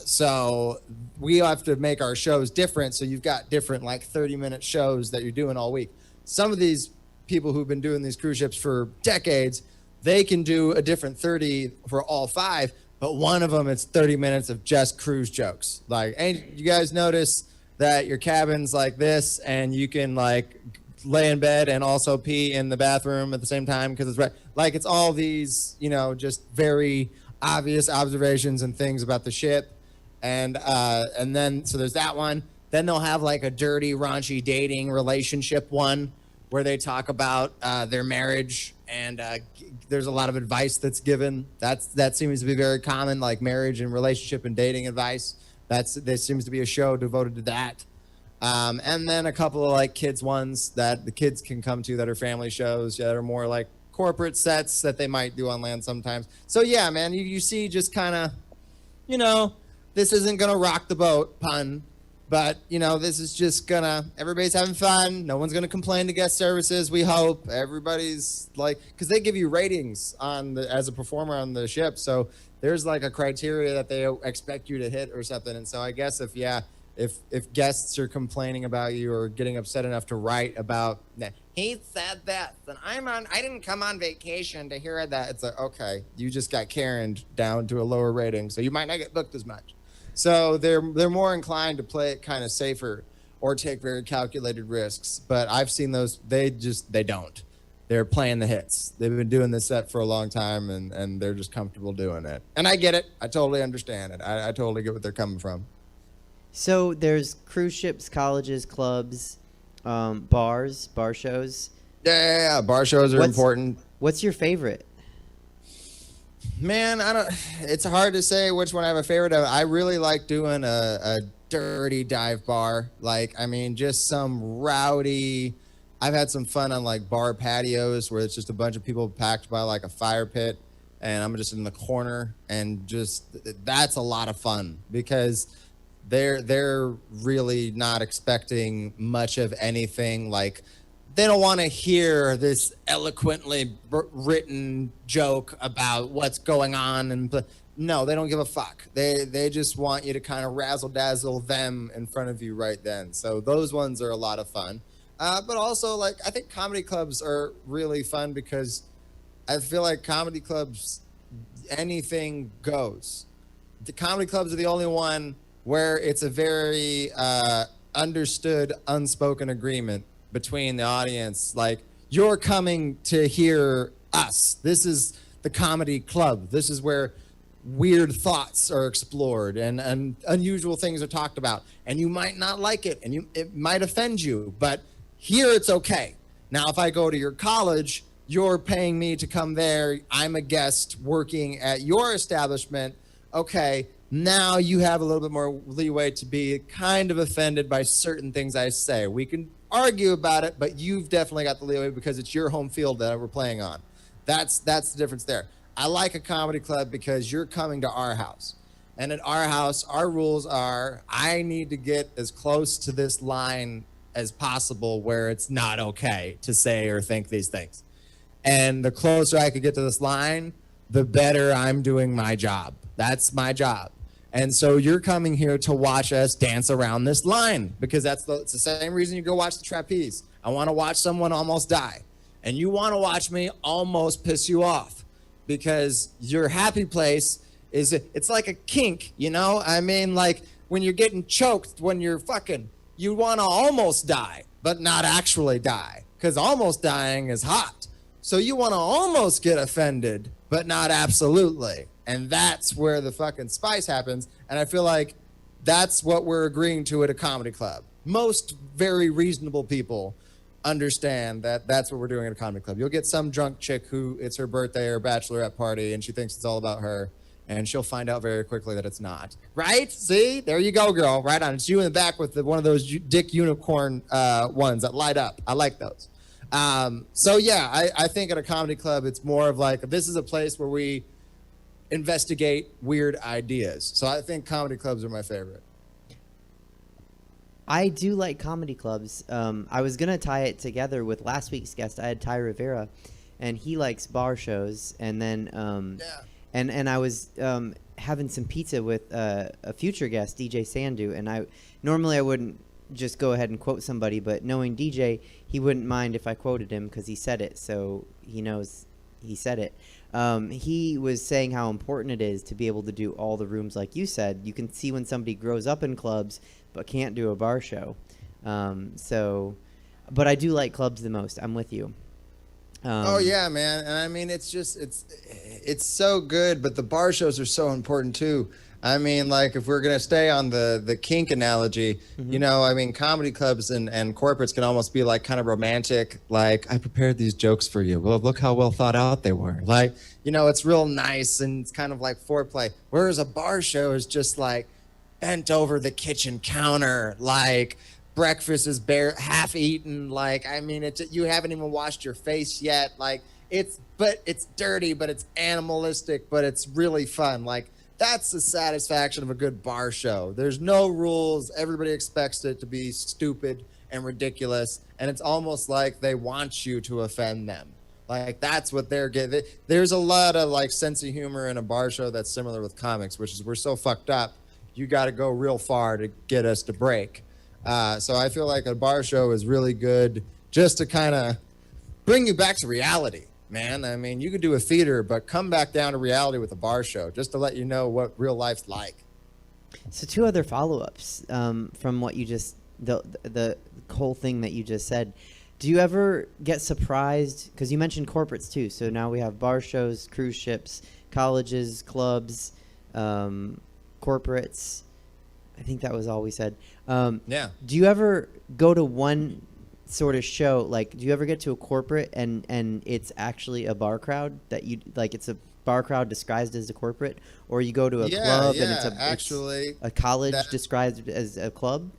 So we have to make our shows different. So you've got different like 30-minute shows that you're doing all week. Some of these people who've been doing these cruise ships for decades, they can do a different 30 for all 5, but one of them, it's 30 minutes of just cruise jokes. Like, hey, you guys notice that your cabin's like this and you can like lay in bed and also pee in the bathroom at the same time because it's right. Like it's all these, you know, just very obvious observations and things about the ship. And then, so there's that one. Then they'll have like a dirty, raunchy dating relationship one where they talk about their marriage and there's a lot of advice that's given. That seems to be very common, like marriage and relationship and dating advice. There seems to be a show devoted to that. And then a couple of like kids ones that the kids can come to that are family shows that are more like corporate sets that they might do on land sometimes. So yeah, man, you see just kind of, you know, this isn't going to rock the boat, pun, but you know, this is just everybody's having fun. No one's going to complain to guest services. We hope everybody's like, cause they give you ratings as a performer on the ship. So there's like a criteria that they expect you to hit or something. And so I guess if guests are complaining about you or getting upset enough to write about, he said that, then I didn't come on vacation to hear that. It's like, okay, you just got Karen'd down to a lower rating, so you might not get booked as much. So they're more inclined to play it kind of safer or take very calculated risks. But I've seen those, they don't. They're playing the hits. They've been doing this set for a long time and they're just comfortable doing it. And I get it. I totally understand it. I totally get what they're coming from. So there's cruise ships, colleges, clubs, bars, bar shows. Yeah, bar shows are important. What's your favorite? Man, it's hard to say which one I have a favorite of. I really like doing a dirty dive bar. Like, I mean, just some rowdy. I've had some fun on like bar patios where it's just a bunch of people packed by like a fire pit and I'm just in the corner and just, that's a lot of fun because they're really not expecting much of anything. Like, they don't want to hear this eloquently written joke about what's going on, and no, they don't give a fuck. They just want you to kind of razzle dazzle them in front of you right then. So those ones are a lot of fun. But also, like, I think comedy clubs are really fun because I feel like comedy clubs, anything goes. The comedy clubs are the only one where it's a very understood, unspoken agreement between the audience. Like, you're coming to hear us. This is the comedy club. This is where weird thoughts are explored and unusual things are talked about. And you might not like it, and it might offend you, but here it's okay. Now, if I go to your college, you're paying me to come there. I'm a guest working at your establishment. Okay, now you have a little bit more leeway to be kind of offended by certain things I say. We can argue about it, but you've definitely got the leeway because it's your home field that we're playing on. That's the difference there. I like a comedy club because you're coming to our house. And at our house, our rules are I need to get as close to this line as possible where it's not okay to say or think these things. And the closer I could get to this line, the better I'm doing my job. That's my job. And so you're coming here to watch us dance around this line because it's the same reason you go watch the trapeze. I want to watch someone almost die. And you want to watch me almost piss you off because your happy place it's like a kink, you know? I mean, like when you're getting choked, when you're fucking, you want to almost die, but not actually die because almost dying is hot. So you want to almost get offended, but not absolutely. And that's where the fucking spice happens. And I feel like that's what we're agreeing to at a comedy club. Most very reasonable people understand that that's what we're doing at a comedy club. You'll get some drunk chick who it's her birthday or bachelorette party and she thinks it's all about her. And she'll find out very quickly that it's not. Right? See? There you go, girl. Right on. It's you in the back with one of those dick unicorn ones that light up. I like those. So, yeah, I think at a comedy club, it's more of like, this is a place where we investigate weird ideas. So I think comedy clubs are my favorite. I do like comedy clubs. I was going to tie it together with last week's guest. I had Ty Rivera, and he likes bar shows. And then and I was having some pizza with a future guest, DJ Sandu. And normally I wouldn't just go ahead and quote somebody, but knowing DJ, he wouldn't mind if I quoted him because he said it, so he knows he said it. He was saying how important it is to be able to do all the rooms like you said. You can see when somebody grows up in clubs but can't do a bar show. But I do like clubs the most. I'm with you. Oh yeah, man. And I mean, it's so good, but the bar shows are so important too. I mean, like, if we're going to stay on the kink analogy, you know, I mean, comedy clubs and corporates can almost be like kind of romantic. Like, I prepared these jokes for you. Well, look how well thought out they were. Like, you know, it's real nice and it's kind of like foreplay. Whereas a bar show is just like bent over the kitchen counter, like breakfast is half eaten. Like, I mean, you haven't even washed your face yet. Like, it's dirty, but it's animalistic, but it's really fun. Like, that's the satisfaction of a good bar show. There's no rules. Everybody expects it to be stupid and ridiculous. And it's almost like they want you to offend them. Like, that's what they're getting. There's a lot of, like, sense of humor in a bar show that's similar with comics, which is we're so fucked up, you got to go real far to get us to break. So I feel like a bar show is really good just to kind of bring you back to reality. Man, I mean, you could do a theater, but come back down to reality with a bar show, just to let you know what real life's like. So 2 other follow-ups from what you just, the whole thing that you just said. Do you ever get surprised, because you mentioned corporates too, so now we have bar shows, cruise ships, colleges, clubs, corporates. I think that was all we said. Yeah. Do you ever go to one sort of show, like, do you ever get to a corporate and it's actually a bar crowd that you like, it's a bar crowd disguised as a corporate, or you go to a club and it's a college disguised as a club?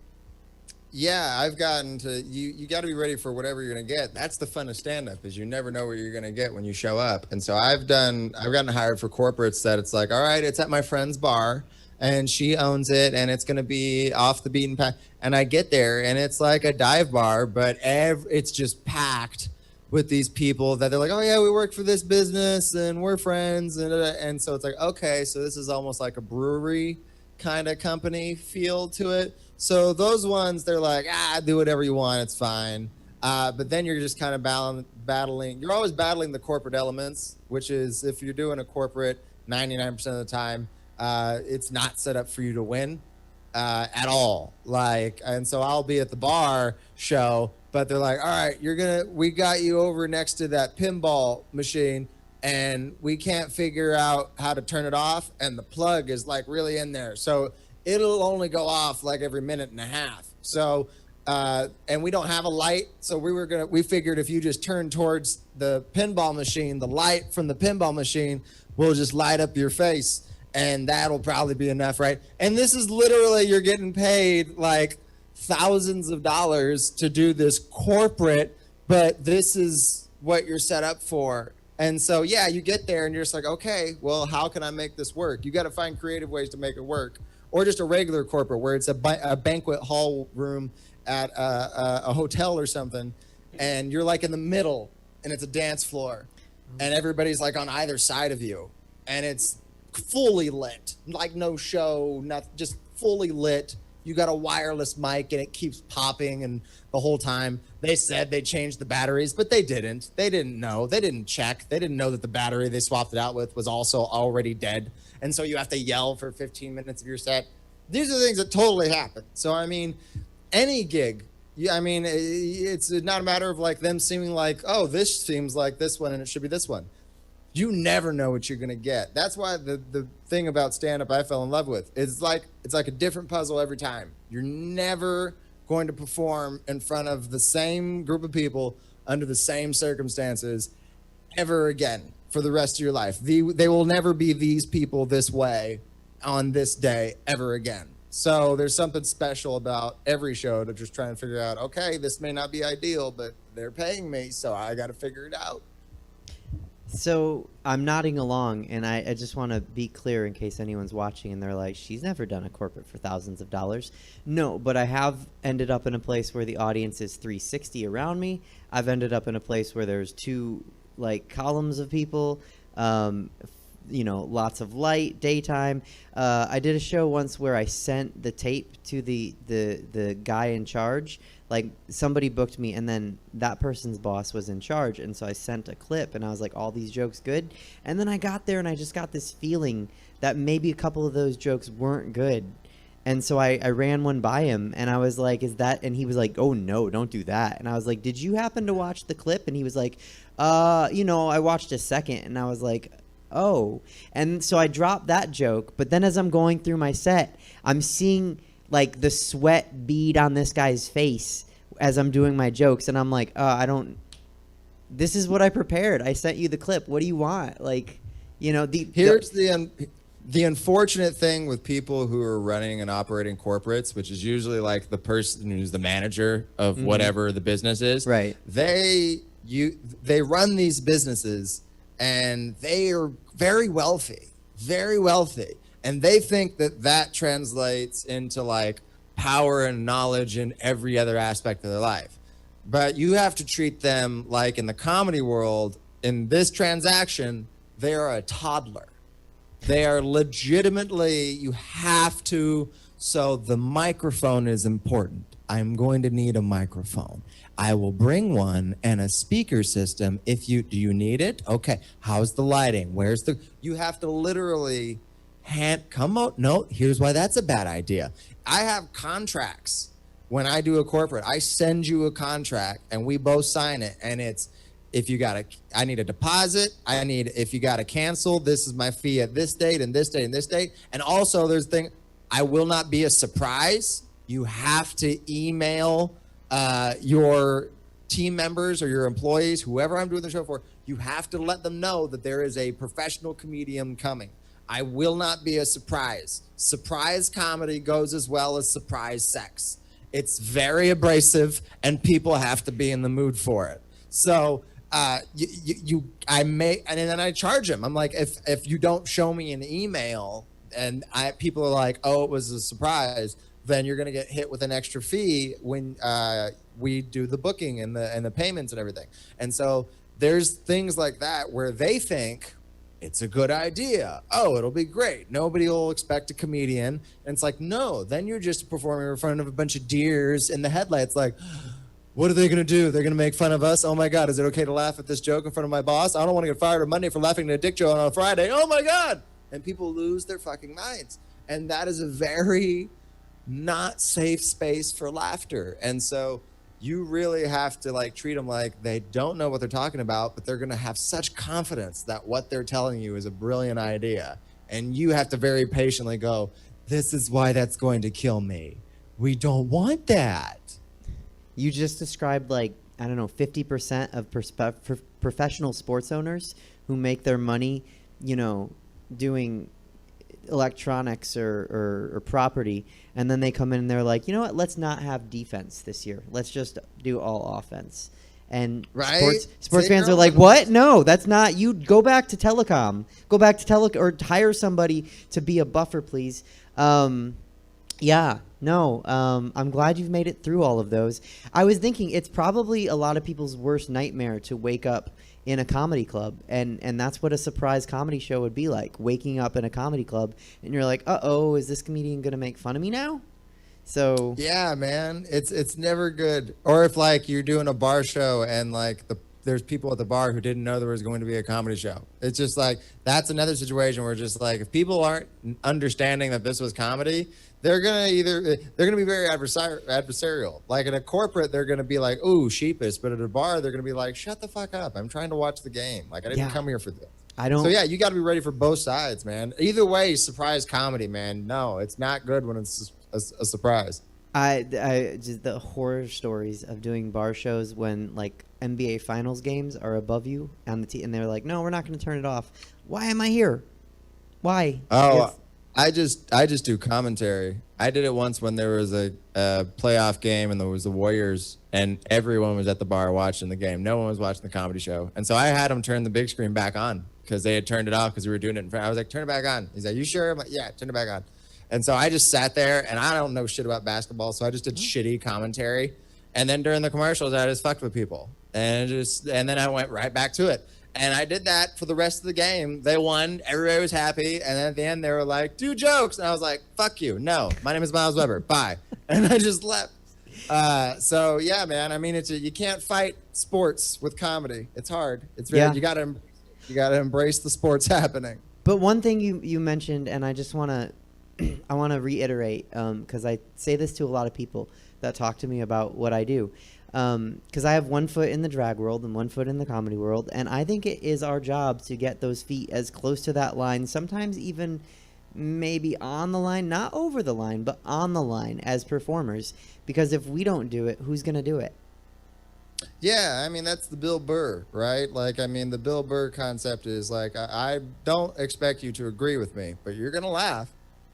Yeah, I've gotten to you got to be ready for whatever you're going to get. That's the fun of stand-up, is you never know what you're going to get when you show up. And so I've gotten hired for corporates that it's like, all right, it's at my friend's bar. and she owns it, and it's going to be off the beaten path. And I get there, and it's like a dive bar, but it's just packed with these people that they're like, oh yeah, we work for this business and we're friends, and so it's like, okay, so this is almost like a brewery kind of company feel to it. So those ones, they're like, do whatever you want, it's fine. But then you're just kind of battling. You're always battling the corporate elements, which is if you're doing a corporate, 99% of the time, it's not set up for you to win at all. And so I'll be at the bar show, but they're like, all right, we got you over next to that pinball machine, and we can't figure out how to turn it off, and the plug is like really in there. So it'll only go off like every minute and a half. So, and we don't have a light. So we figured if you just turn towards the pinball machine, the light from the pinball machine will just light up your face, and that'll probably be enough, right? And this is literally, you're getting paid like thousands of dollars to do this corporate, but this is what you're set up for. And so, yeah, you get there and you're just like, okay, well, how can I make this work? You got to find creative ways to make it work. Or just a regular corporate where it's a banquet hall room at a hotel or something, and you're like in the middle, and it's a dance floor, and everybody's like on either side of you, and it's fully lit, like no show, not just fully lit. You got a wireless mic, and it keeps popping, and the whole time they said they changed the batteries, but they didn't. They didn't know. They didn't check. They didn't know that the battery they swapped it out with was also already dead, and so you have to yell for 15 minutes of your set. These are things that totally happen. So, I mean, any gig, it's not a matter of like them seeming like, oh, this seems like this one and it should be this one. You never know what you're going to get. That's why the thing about stand-up I fell in love with is it's like a different puzzle every time. You're never going to perform in front of the same group of people under the same circumstances ever again for the rest of your life. They will never be these people this way on this day ever again. So there's something special about every show to just try and figure out, okay, this may not be ideal, but they're paying me, so I got to figure it out. So I'm nodding along, and I just want to be clear in case anyone's watching and they're like, she's never done a corporate for thousands of dollars. No, but I have ended up in a place where the audience is 360 around me. I've ended up in a place where there's two columns of people, lots of light, daytime. I did a show once where I sent the tape to the guy in charge. Like, somebody booked me, and then that person's boss was in charge, and so I sent a clip, and I was like, all these jokes good? And then I got there, and I just got this feeling that maybe a couple of those jokes weren't good. And so I ran one by him, and I was like, is that... And he was like, oh, no, don't do that. And I was like, did you happen to watch the clip? And he was like, I watched a second. And I was like, oh. And so I dropped that joke, but then as I'm going through my set, I'm seeing like the sweat bead on this guy's face as I'm doing my jokes, and I'm like, this is what I prepared. I sent you the clip. What do you want? Here's the unfortunate thing with people who are running and operating corporates, which is usually like the person who's the manager of whatever the business is. Right. They run these businesses, and they are very wealthy. And they think that translates into like power and knowledge in every other aspect of their life. But you have to treat them like in the comedy world, in this transaction, they are a toddler. They are legitimately, you have to, so the microphone is important. I'm going to need a microphone. I will bring one and a speaker system. Do you need it? Okay. How's the lighting? You have to literally come out. No, here's why that's a bad idea. I have contracts when I do a corporate. I send you a contract and we both sign it. And it's, I need a deposit. If you got to cancel, this is my fee at this date and this date and this date. And also I will not be a surprise. You have to email your team members or your employees, whoever I'm doing the show for, you have to let them know that there is a professional comedian coming. I will not be a surprise. Surprise comedy goes as well as surprise sex. It's very abrasive, and people have to be in the mood for it. So and then I charge them. I'm like, if you don't show me an email people are like, oh, it was a surprise, then you're going to get hit with an extra fee when we do the booking and the payments and everything. And so there's things like that where they think it's a good idea. Oh, it'll be great. Nobody will expect a comedian. And it's like, no, then you're just performing in front of a bunch of deers in the headlights. Like, what are they going to do? They're going to make fun of us? Oh my God, is it okay to laugh at this joke in front of my boss? I don't want to get fired on Monday for laughing at a dick joke on a Friday. Oh my God. And people lose their fucking minds. And that is a very not safe space for laughter. And so you really have to like treat them like they don't know what they're talking about, but they're going to have such confidence that what they're telling you is a brilliant idea. And you have to very patiently go, this is why that's going to kill me. We don't want that. You just described like, I don't know, 50% of professional sports owners who make their money, you know, doing electronics or property, and then they come in and they're like, you know what, let's not have defense this year, let's just do all offense. And sports fans are like, what? No, that's not. You go back to telecom, or hire somebody to be a buffer, please. I'm glad you've made it through all of those. I was thinking it's probably a lot of people's worst nightmare to wake up in a comedy club, and that's what a surprise comedy show would be like, waking up in a comedy club and you're like, uh-oh, is this comedian gonna make fun of me now? So yeah, man, it's never good. Or if like you're doing a bar show and like there's people at the bar who didn't know there was going to be a comedy show. It's just like, that's another situation where just like, if people aren't understanding that this was comedy, they're gonna be very adversarial. Like at a corporate, they're gonna be like, ooh, sheepish. But at a bar, they're gonna be like, shut the fuck up. I'm trying to watch the game. Like I didn't come here for this. So yeah, you got to be ready for both sides, man. Either way, surprise comedy, man. No, it's not good when it's a surprise. I just the horror stories of doing bar shows when like NBA Finals games are above you on the and they're like, no, we're not going to turn it off. Why am I here? Why? Oh. I just do commentary. I did it once when there was a playoff game and there was the Warriors and everyone was at the bar watching the game. No one was watching the comedy show. And so I had them turn the big screen back on because they had turned it off because we were doing it in front. I was like, turn it back on. He's like, you sure? I'm like, yeah, turn it back on. And so I just sat there and I don't know shit about basketball. So I just did shitty commentary. And then during the commercials, I just fucked with people and then I went right back to it. And I did that for the rest of the game. They won. Everybody was happy. And then at the end, they were like, do jokes. And I was like, fuck you. No, my name is Myles Weber. Bye. And I just left. So, yeah, man. I mean, you can't fight sports with comedy. It's hard. It's very, you got to embrace the sports happening. But one thing you mentioned, and I just want to I want to reiterate, because I say this to a lot of people that talk to me about what I do. Because I have one foot in the drag world and one foot in the comedy world, and I think it is our job to get those feet as close to that line, sometimes even maybe on the line, not over the line, but on the line as performers, because if we don't do it, who's going to do it? Yeah, I mean, that's the Bill Burr, right? Like, I mean, the Bill Burr concept is like, I don't expect you to agree with me, but you're going to laugh.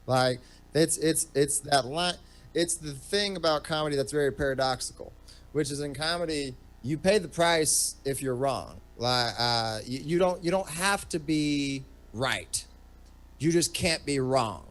Like, it's that line. It's the thing about comedy that's very paradoxical, which is in comedy, you pay the price if you're wrong. Like you don't have to be right. You just can't be wrong.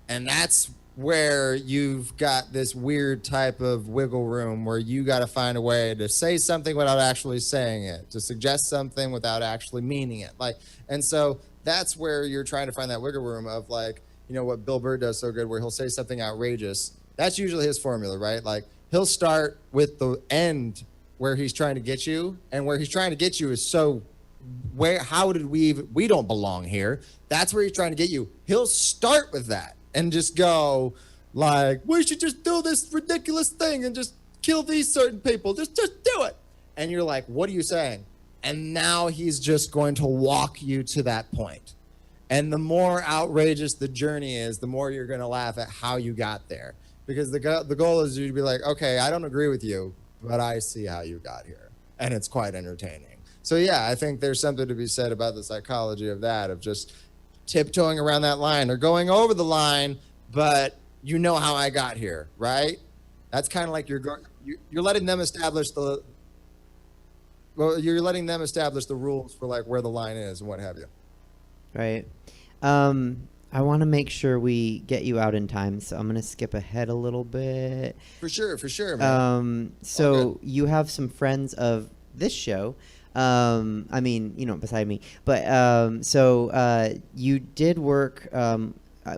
And that's where you've got this weird type of wiggle room where you got to find a way to say something without actually saying it, to suggest something without actually meaning it. Like, and so that's where you're trying to find that wiggle room of like, you know, what Bill Burr does so good, where he'll say something outrageous. That's usually his formula, right? Like, he'll start with the end where he's trying to get you, and where he's trying to get you is so how did we don't belong here. That's where he's trying to get you. He'll start with that and just go like, we should just do this ridiculous thing and just kill these certain people. Just do it. And you're like, what are you saying? And now he's just going to walk you to that point. And the more outrageous the journey is, the more you're going to laugh at how you got there. Because the goal is you to be like, okay, I don't agree with you, but I see how you got here. And it's quite entertaining. So yeah, I think there's something to be said about the psychology of that, of just tiptoeing around that line or going over the line, but you know how I got here, right? That's kind of like you're letting them establish the rules for like where the line is and what have you. Right. I want to make sure we get you out in time, so I'm going to skip ahead a little bit. For sure, man. So you have some friends of this show. I mean, beside me. But so you did work.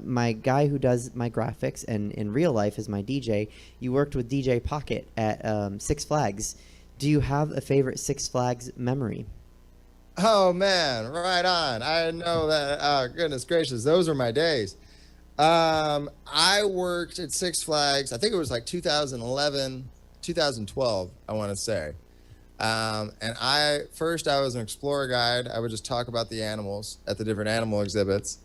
My guy who does my graphics and in real life is my DJ. You worked with DJ Pocket at Six Flags. Do you have a favorite Six Flags memory? Oh man, right on. I know that. Oh, goodness gracious, those are my days. I worked at Six Flags. I think it was like 2011, 2012. I want to say. And I was an explorer guide. I would just talk about the animals at the different animal exhibits,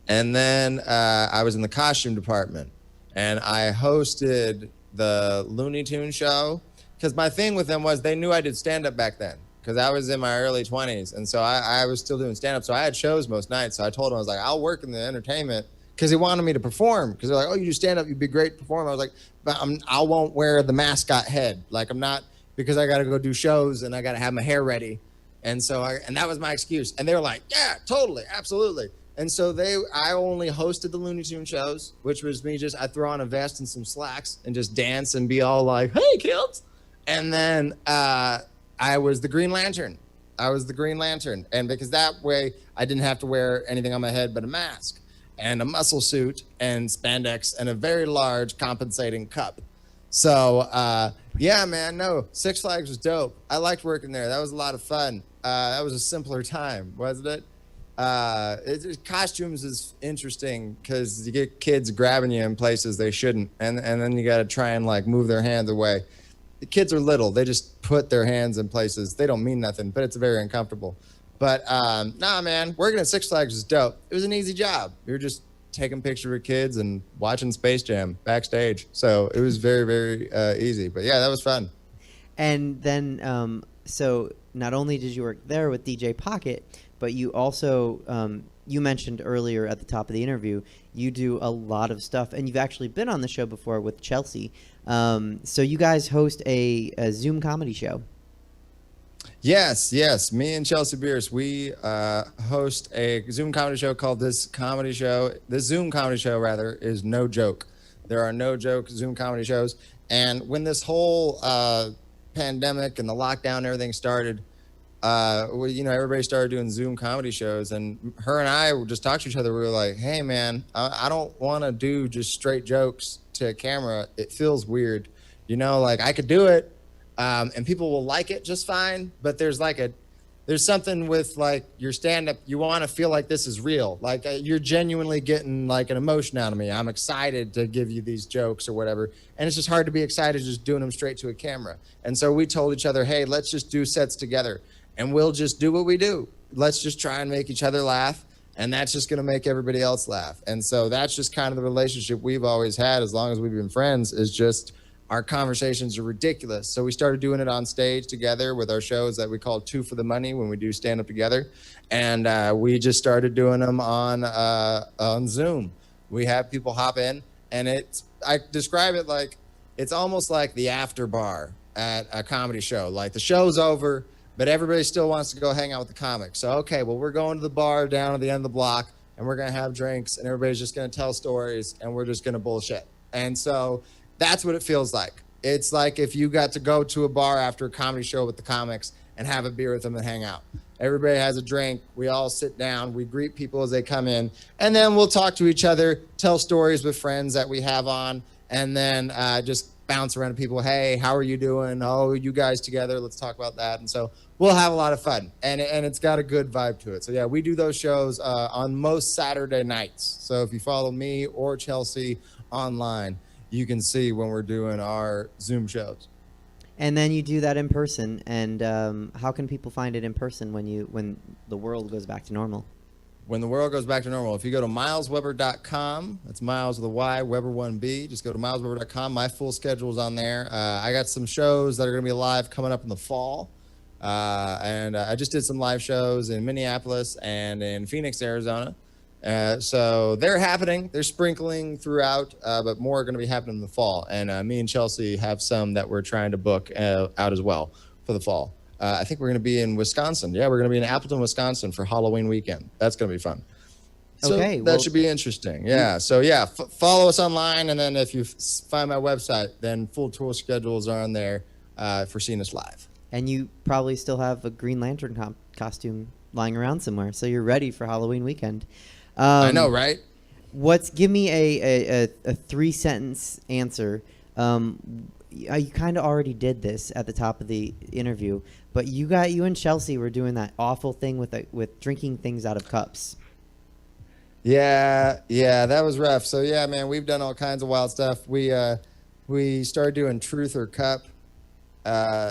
and then I was in the costume department, and I hosted the Looney Tunes show. Because my thing with them was they knew I did stand-up back then. Because I was in my early 20s, and so I was still doing stand-up. So I had shows most nights. So I told him, I was like, I'll work in the entertainment, because he wanted me to perform. Because they're like, oh, you do stand-up, you'd be great performer. I was like, but I won't wear the mascot head. Like, I'm not, because I got to go do shows and I got to have my hair ready. And so and that was my excuse. And they were like, yeah, totally, absolutely. And so I only hosted the Looney Tunes shows, which was me I throw on a vest and some slacks and just dance and be all like, hey, kids. And then I was the Green Lantern. And because that way I didn't have to wear anything on my head but a mask and a muscle suit and spandex and a very large compensating cup. So, yeah, man, no, Six Flags was dope. I liked working there. That was a lot of fun. That was a simpler time, wasn't it? Costumes is interesting because you get kids grabbing you in places they shouldn't. And then you got to try and like move their hands away. The kids are little. They just put their hands in places. They don't mean nothing, but it's very uncomfortable. But nah, man, working at Six Flags is dope. It was an easy job. We were just taking pictures with kids and watching Space Jam backstage. So it was very, very easy. But yeah, that was fun. And then, so not only did you work there with DJ Pocket, but you also, you mentioned earlier at the top of the interview, you do a lot of stuff, and you've actually been on the show before with Chelsea. So you guys host a Zoom comedy show. Yes. Me and Chelsea Bearce, we host a Zoom comedy show called This Zoom comedy show, rather, is No Joke. There are no joke Zoom comedy shows. And when this whole pandemic and the lockdown and everything started, everybody started doing Zoom comedy shows, and her and I would just talk to each other. We were like, hey man, I don't want to do just straight jokes to a camera. It feels weird. Like I could do it, and people will like it just fine, but there's something with like your stand-up, you want to feel like this is real. Like you're genuinely getting like an emotion out of me. I'm excited to give you these jokes or whatever. And it's just hard to be excited just doing them straight to a camera. And so we told each other, hey, let's just do sets together. And we'll just do what we do. Let's just try and make each other laugh. And that's just going to make everybody else laugh. And so that's just kind of the relationship we've always had as long as we've been friends, is just our conversations are ridiculous. So we started doing it on stage together with our shows that we call Two for the Money when we do stand up together. And we just started doing them on Zoom. We have people hop in, and I describe it like it's almost like the after bar at a comedy show. Like the show's over, but everybody still wants to go hang out with the comics. So, okay, well, we're going to the bar down at the end of the block, and we're going to have drinks, and everybody's just going to tell stories, and we're just going to bullshit. And so that's what it feels like. It's like if you got to go to a bar after a comedy show with the comics and have a beer with them and hang out. Everybody has a drink. We all sit down. We greet people as they come in. And then we'll talk to each other, tell stories with friends that we have on, and then just bounce around to people. Hey, how are you doing? Oh, you guys together? Let's talk about that. And so we'll have a lot of fun. And it's got a good vibe to it. So, yeah, we do those shows on most Saturday nights. So if you follow me or Chelsea online, you can see when we're doing our Zoom shows. And then you do that in person. And how can people find it in person when the world goes back to normal? When the world goes back to normal, if you go to MylesWeber.com, that's Myles with a Y, Weber 1B, just go to MylesWeber.com. My full schedule is on there. I got some shows that are going to be live coming up in the fall. And I just did some live shows in Minneapolis and in Phoenix, Arizona. So they're happening. They're sprinkling throughout, but more are going to be happening in the fall. And me and Chelsea have some that we're trying to book out as well for the fall. I think we're going to be in Wisconsin. Yeah, we're going to be in Appleton, Wisconsin for Halloween weekend. That's going to be fun. So Okay, that should be interesting. Yeah. So yeah, follow us online, and then if you find my website, then full tour schedules are on there for seeing us live. And you probably still have a Green Lantern costume lying around somewhere, so you're ready for Halloween weekend. I know, right? Give me a 3-sentence answer. You kind of already did this at the top of the interview, but you and Chelsea were doing that awful thing with drinking things out of cups. Yeah, that was rough. So yeah, man, we've done all kinds of wild stuff. We started doing Truth or Cup.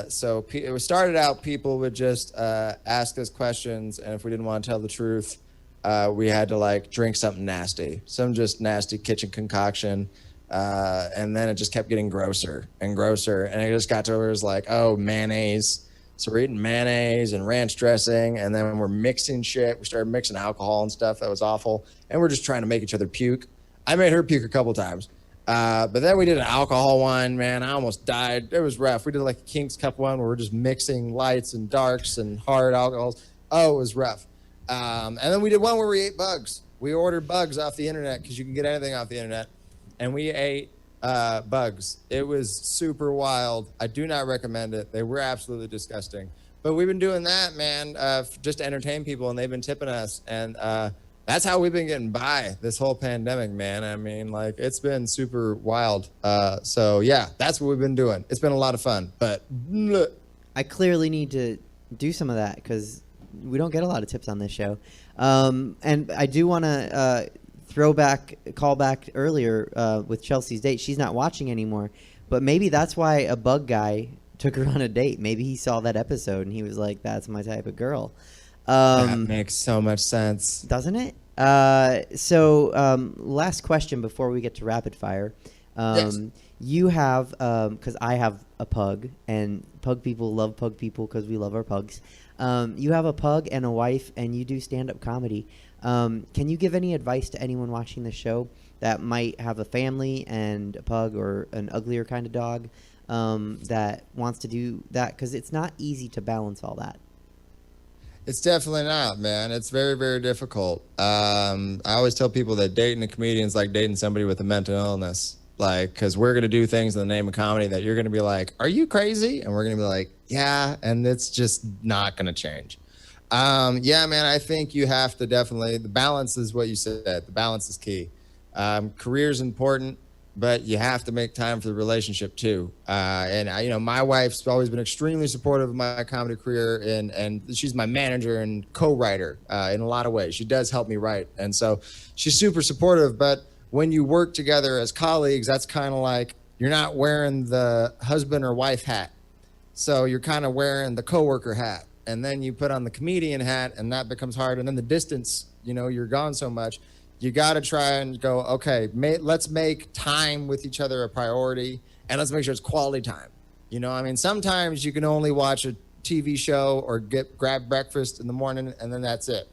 So it started out, people would just ask us questions, and if we didn't want to tell the truth, we had to like drink something nasty, some just nasty kitchen concoction, and then it just kept getting grosser and grosser, and it just got to where it was like, oh, mayonnaise. So we're eating mayonnaise and ranch dressing, and then we're mixing shit. We started mixing alcohol and stuff. That was awful. And we're just trying to make each other puke. I made her puke a couple times. But then we did an alcohol one, man. I almost died. It was rough. We did like a King's Cup one where we're just mixing lights and darks and hard alcohols. Oh, it was rough. And then we did one where we ate bugs. We ordered bugs off the internet because you can get anything off the internet. And we ate bugs. It was super wild. I do not recommend it. They were absolutely disgusting. But we've been doing that, man, just to entertain people, and they've been tipping us. And that's how we've been getting by this whole pandemic, man. I mean, like, it's been super wild. So, yeah, that's what we've been doing. It's been a lot of fun. But I clearly need to do some of that because we don't get a lot of tips on this show. And I do want to call back earlier with Chelsea's date. She's not watching anymore, but maybe that's why a bug guy took her on a date. Maybe he saw that episode and he was like, that's my type of girl. That makes so much sense. Doesn't it? Last question before we get to rapid fire. Yes. You have, because I have a pug, and pug people love pug people because we love our pugs. You have a pug and a wife, and you do stand-up comedy. Can you give any advice to anyone watching the show that might have a family and a pug or an uglier kind of dog that wants to do that? Because it's not easy to balance all that. It's definitely not, man. It's very, very difficult. I always tell people that dating a comedian is like dating somebody with a mental illness. Like, because we're going to do things in the name of comedy that you're going to be like, are you crazy? And we're going to be like, yeah, and it's just not going to change. Yeah, man, I think you have to definitely, the balance is what you said. The balance is key. Career's important, but you have to make time for the relationship too. And my wife's always been extremely supportive of my comedy career, and she's my manager and co-writer in a lot of ways. She does help me write, and so she's super supportive. But when you work together as colleagues, that's kind of like you're not wearing the husband or wife hat, so you're kind of wearing the coworker hat, and then you put on the comedian hat, and that becomes hard. And then the distance, you're gone so much. You got to try and go, okay, let's make time with each other a priority, and let's make sure it's quality time. Sometimes you can only watch a TV show or grab breakfast in the morning, and then that's it.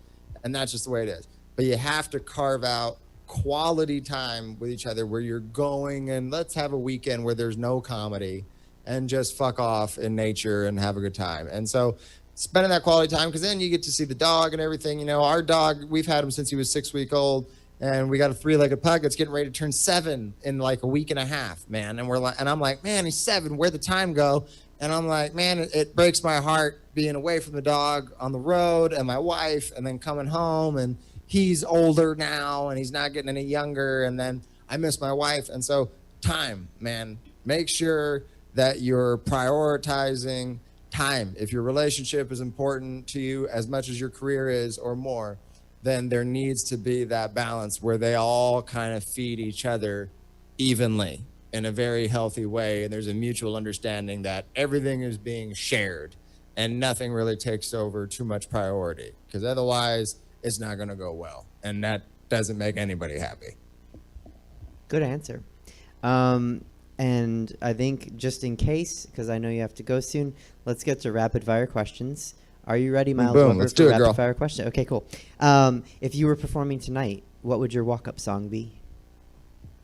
And that's just the way it is. But you have to carve out quality time with each other where you're going, and let's have a weekend where there's no comedy and just fuck off in nature and have a good time. And so spending that quality time, because then you get to see the dog and everything. Our dog, we've had him since he was 6 weeks old, and we got a 3-legged pug that's getting ready to turn 7 in like a week and a half, man. And I'm like, man, he's 7. Where'd the time go? And I'm like, man, it breaks my heart being away from the dog on the road and my wife, and then coming home, and he's older now and he's not getting any younger, and then I miss my wife. And so time, man, make sure that you're prioritizing time. If your relationship is important to you as much as your career is or more, then there needs to be that balance where they all kind of feed each other evenly in a very healthy way, and there's a mutual understanding that everything is being shared and nothing really takes over too much priority, because otherwise it's not going to go well, and that doesn't make anybody happy. Good answer. And I think just in case, because I know you have to go soon, let's get to rapid fire questions. Are you ready, Myles Boom, Weber, let's for do it, rapid girl. fire question? Okay, cool. If you were performing tonight, what would your walk-up song be?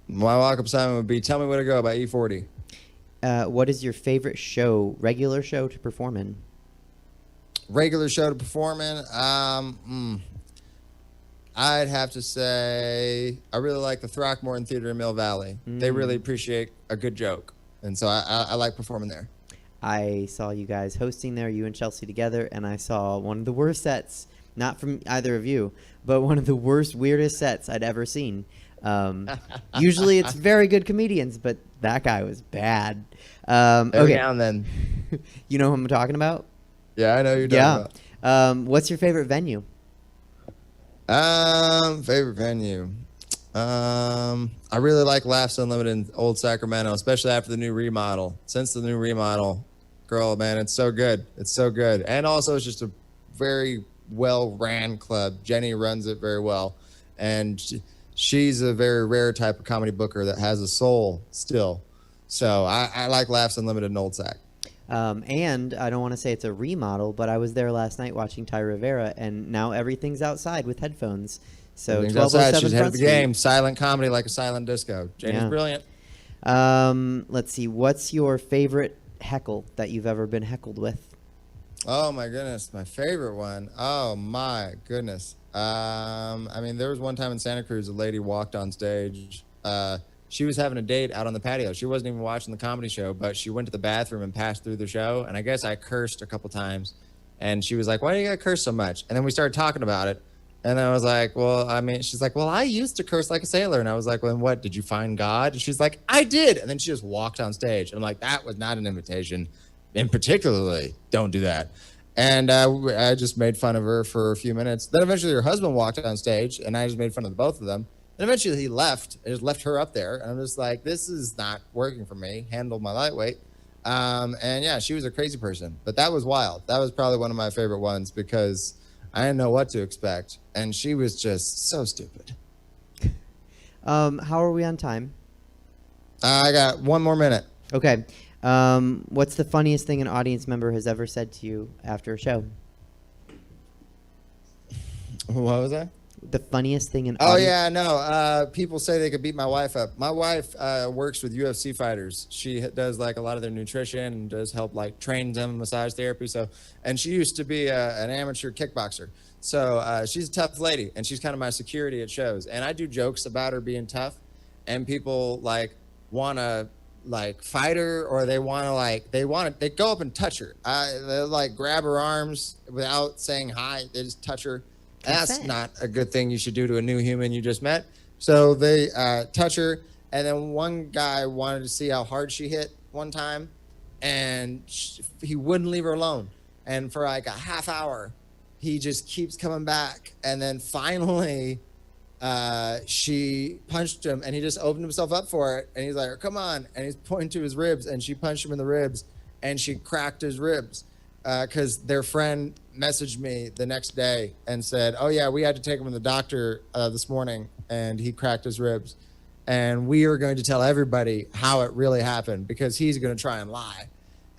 My walk-up song would be "Tell Me Where to Go" by E40. What is your favorite regular show to perform in? Regular show to perform in? I'd have to say I really like the Throckmorton Theater in Mill Valley. They really appreciate a good joke, and so I like performing there. I saw you guys hosting there, you and Chelsea together, and I saw one of the worst sets, not from either of you, but one of the worst, weirdest sets I'd ever seen. Usually it's very good comedians, but that guy was bad. Every now and then. You know who I'm talking about? Yeah, I know who you're talking about. What's your favorite venue? Favorite venue. I really like Laughs Unlimited in Old Sacramento, especially after the new remodel. Since the new remodel, girl, man, it's so good. It's so good. And also it's just a very well-ran club. Jenny runs it very well. And she's a very rare type of comedy booker that has a soul still. So I like Laughs Unlimited in Old Sac. And I don't want to say it's a remodel, but I was there last night watching Ty Rivera, and now everything's outside with headphones. So 1207 She's ahead of Front the Street. game. Silent comedy like a silent disco. Janie's brilliant. Let's see. What's your favorite heckle that you've ever been heckled with? Oh my goodness, my favorite one. Oh my goodness. I mean, there was one time in Santa Cruz, a lady walked on stage. She was having a date out on the patio. She wasn't even watching the comedy show, but she went to the bathroom and passed through the show. And I guess I cursed a couple times. And she was like, "Why do you gotta curse so much?" And then we started talking about it. And I was like, well, I mean, she's like, well, I used to curse like a sailor. And I was like, well, then what? Did you find God? And she's like, I did. And then she just walked on stage. And I'm like, that was not an invitation. And particularly, don't do that. And I just made fun of her for a few minutes. Then eventually her husband walked on stage, and I just made fun of the both of them. And eventually he left. I just left her up there. And I'm just like, this is not working for me. Handle my lightweight. And yeah, she was a crazy person. But that was wild. That was probably one of my favorite ones because I didn't know what to expect. And she was just so stupid. How are we on time? I got one more minute. Okay. What's the funniest thing an audience member has ever said to you after a show? What was that? The funniest thing an Oh, audience... yeah, no. People say they could beat my wife up. My wife works with UFC fighters. She does like a lot of their nutrition and does help like train them, massage therapy. So, and she used to be an amateur kickboxer. So she's a tough lady, and she's kind of my security at shows. And I do jokes about her being tough, and people like want to like fight her, or they want to they go up and touch her. They like grab her arms without saying hi. They just touch her. That's not a good thing you should do to a new human you just met. So they touch her, and then one guy wanted to see how hard she hit one time, and he wouldn't leave her alone. And for like a half hour, he just keeps coming back. And then finally, she punched him, and he just opened himself up for it. And he's like, come on. And he's pointing to his ribs, and she punched him in the ribs, and she cracked his ribs. Because their friend messaged me the next day and said, oh, yeah, we had to take him to the doctor this morning, and he cracked his ribs. And we are going to tell everybody how it really happened because he's going to try and lie.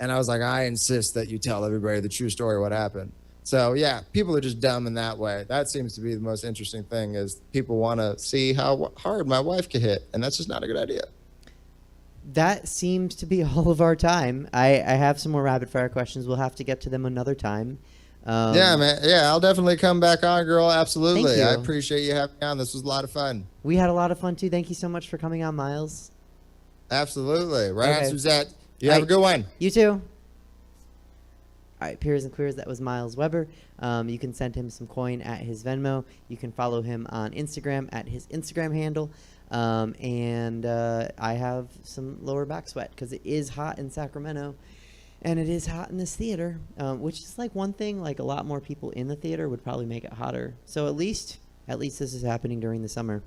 And I was like, I insist that you tell everybody the true story of what happened. So, yeah, people are just dumb in that way. That seems to be the most interesting thing is people want to see how hard my wife can hit, and that's just not a good idea. That seems to be all of our time. I have some more rapid fire questions. We'll have to get to them another time. Yeah, man. Yeah, I'll definitely come back on, girl. Absolutely. Thank you. I appreciate you having me on. This was a lot of fun. We had a lot of fun, too. Thank you so much for coming on, Myles. Absolutely. Right Okay. on, Suzette. You have a good one. You too. All right, Peers and Queers, that was Myles Weber. You can send him some coin at his Venmo. You can follow him on Instagram at his Instagram handle. And I have some lower back sweat because it is hot in Sacramento and it is hot in this theater, which is like one thing, like a lot more people in the theater would probably make it hotter. So at least this is happening during the summer.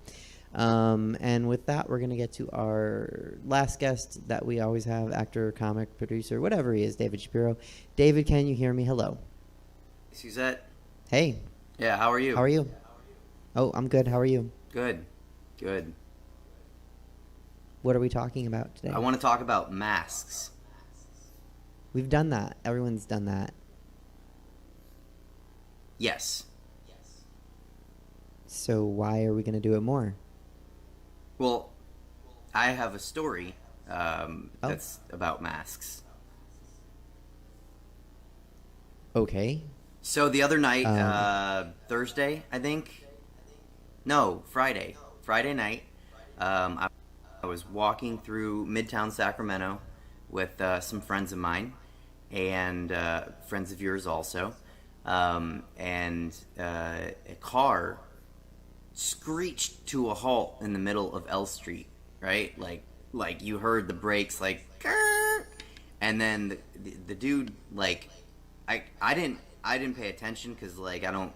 And with that, we're going to get to our last guest that we always have, actor, comic, producer, whatever he is, David Shapiro. David, can you hear me? Hello. Suzette. Hey. Yeah, how are you? How are you? Oh, I'm good. How are you? Good. Good. What are we talking about today? I want to talk about masks. We've done that. Everyone's done that. Yes. So why are we going to do it more? Well, I have a story that's about masks. Okay. So the other night, Thursday, I think, No, Friday night. I was walking through Midtown Sacramento with some friends of mine and friends of yours also, and a car screeched to a halt in the middle of L Street, right? Like you heard the brakes, like, "Grr!" And then the dude, like, I didn't pay attention because, like, I don't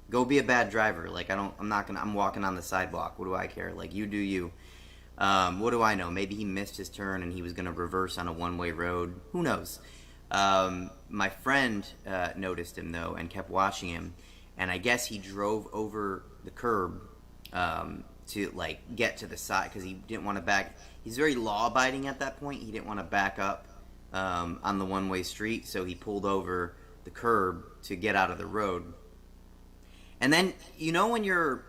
go be a bad driver. Like, I'm walking on the sidewalk. What do I care? Like, you do you. What do I know? Maybe he missed his turn and he was going to reverse on a one-way road. Who knows? My friend noticed him, though, and kept watching him. And I guess he drove over the curb to, like, get to the side because he didn't want to back. He's very law-abiding at that point. He didn't want to back up on the one-way street, so he pulled over the curb to get out of the road. And then, when you're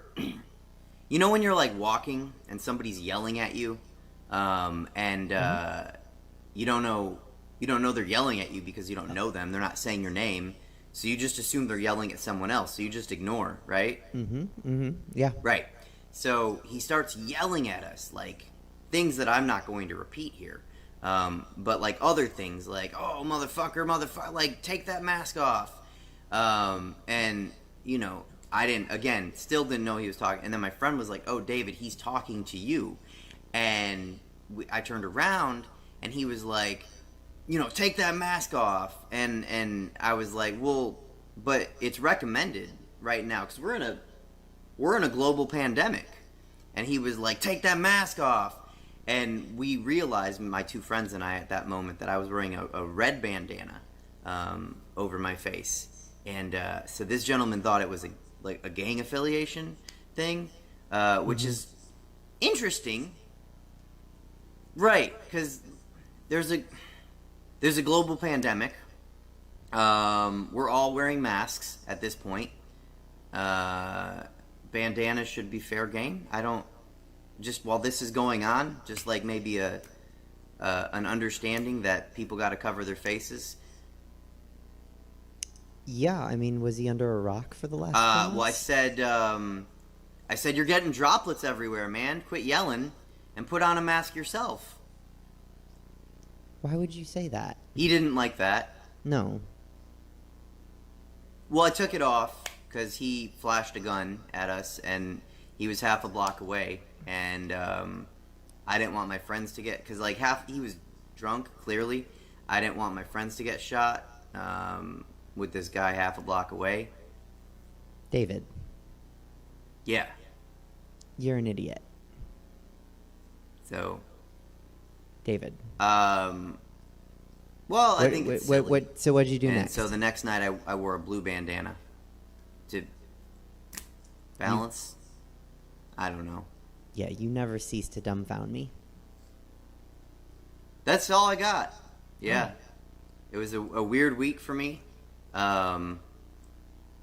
like walking and somebody's yelling at you, and you don't know they're yelling at you because you don't know them. They're not saying your name, so you just assume they're yelling at someone else. So you just ignore, right? Yeah. Right. So he starts yelling at us, like things that I'm not going to repeat here, but like other things, like, "Oh, motherfucker, like, take that mask off," and I still didn't know he was talking. And then my friend was like, "Oh, David, he's talking to you." And I turned around and he was like, "Take that mask off." And I was like, "Well, but it's recommended right now because we're in a global pandemic." And he was like, "Take that mask off." And we realized, my two friends and I, at that moment, that I was wearing a red bandana over my face. And so this gentleman thought it was a gang affiliation thing, which is interesting, right? Because there's a global pandemic. We're all wearing masks at this point. Bandanas should be fair game. Just while this is going on, just like maybe an understanding that people got to cover their faces. Yeah, I mean, was he under a rock for the last? Well, I said you're getting droplets everywhere, man. Quit yelling and put on a mask yourself. Why would you say that? He didn't like that. No. Well, I took it off because he flashed a gun at us, and he was half a block away, and I didn't want my friends to get, because like he was drunk, clearly. I didn't want my friends to get shot with this guy half a block away. David. Yeah. You're an idiot. So. David. Well, I think it's silly. So what'd you do next? So the next night I wore a blue bandana to balance. I don't know. Yeah, you never cease to dumbfound me. That's all I got. Yeah. It was a weird week for me. And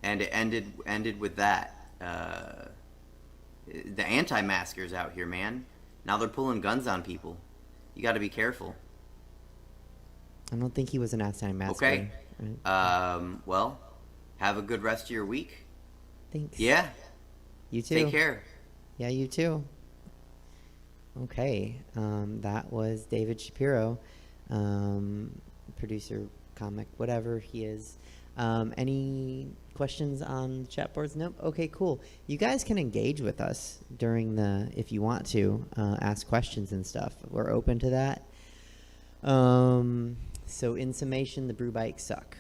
it ended with that. The anti-maskers out here, man. Now they're pulling guns on people. You got to be careful. I don't think he was an anti-masker. Okay. Right? Well, have a good rest of your week. Thanks. Yeah. You too. Take care. Yeah, you too. Okay. That was David Shapiro, producer, comic, whatever he is. Any questions on the chat boards? Nope. Okay, cool. You guys can engage with us during if you want to, ask questions and stuff. We're open to that. So in summation, the brew bikes suck.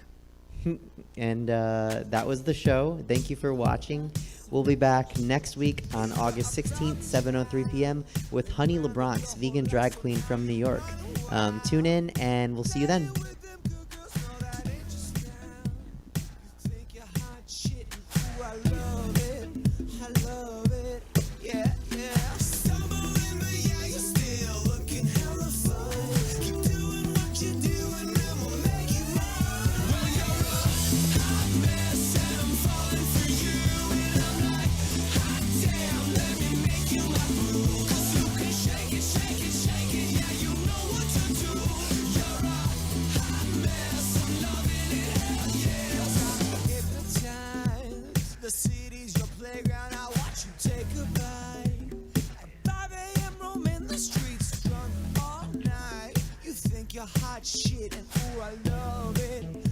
And that was the show. Thank you for watching. We'll be back next week on August 16th, 7:03 p.m. with Honey LeBronk's vegan drag queen from New York. Tune in, and we'll see you then. The city's your playground. I watch you hot shit and ooh, I love it.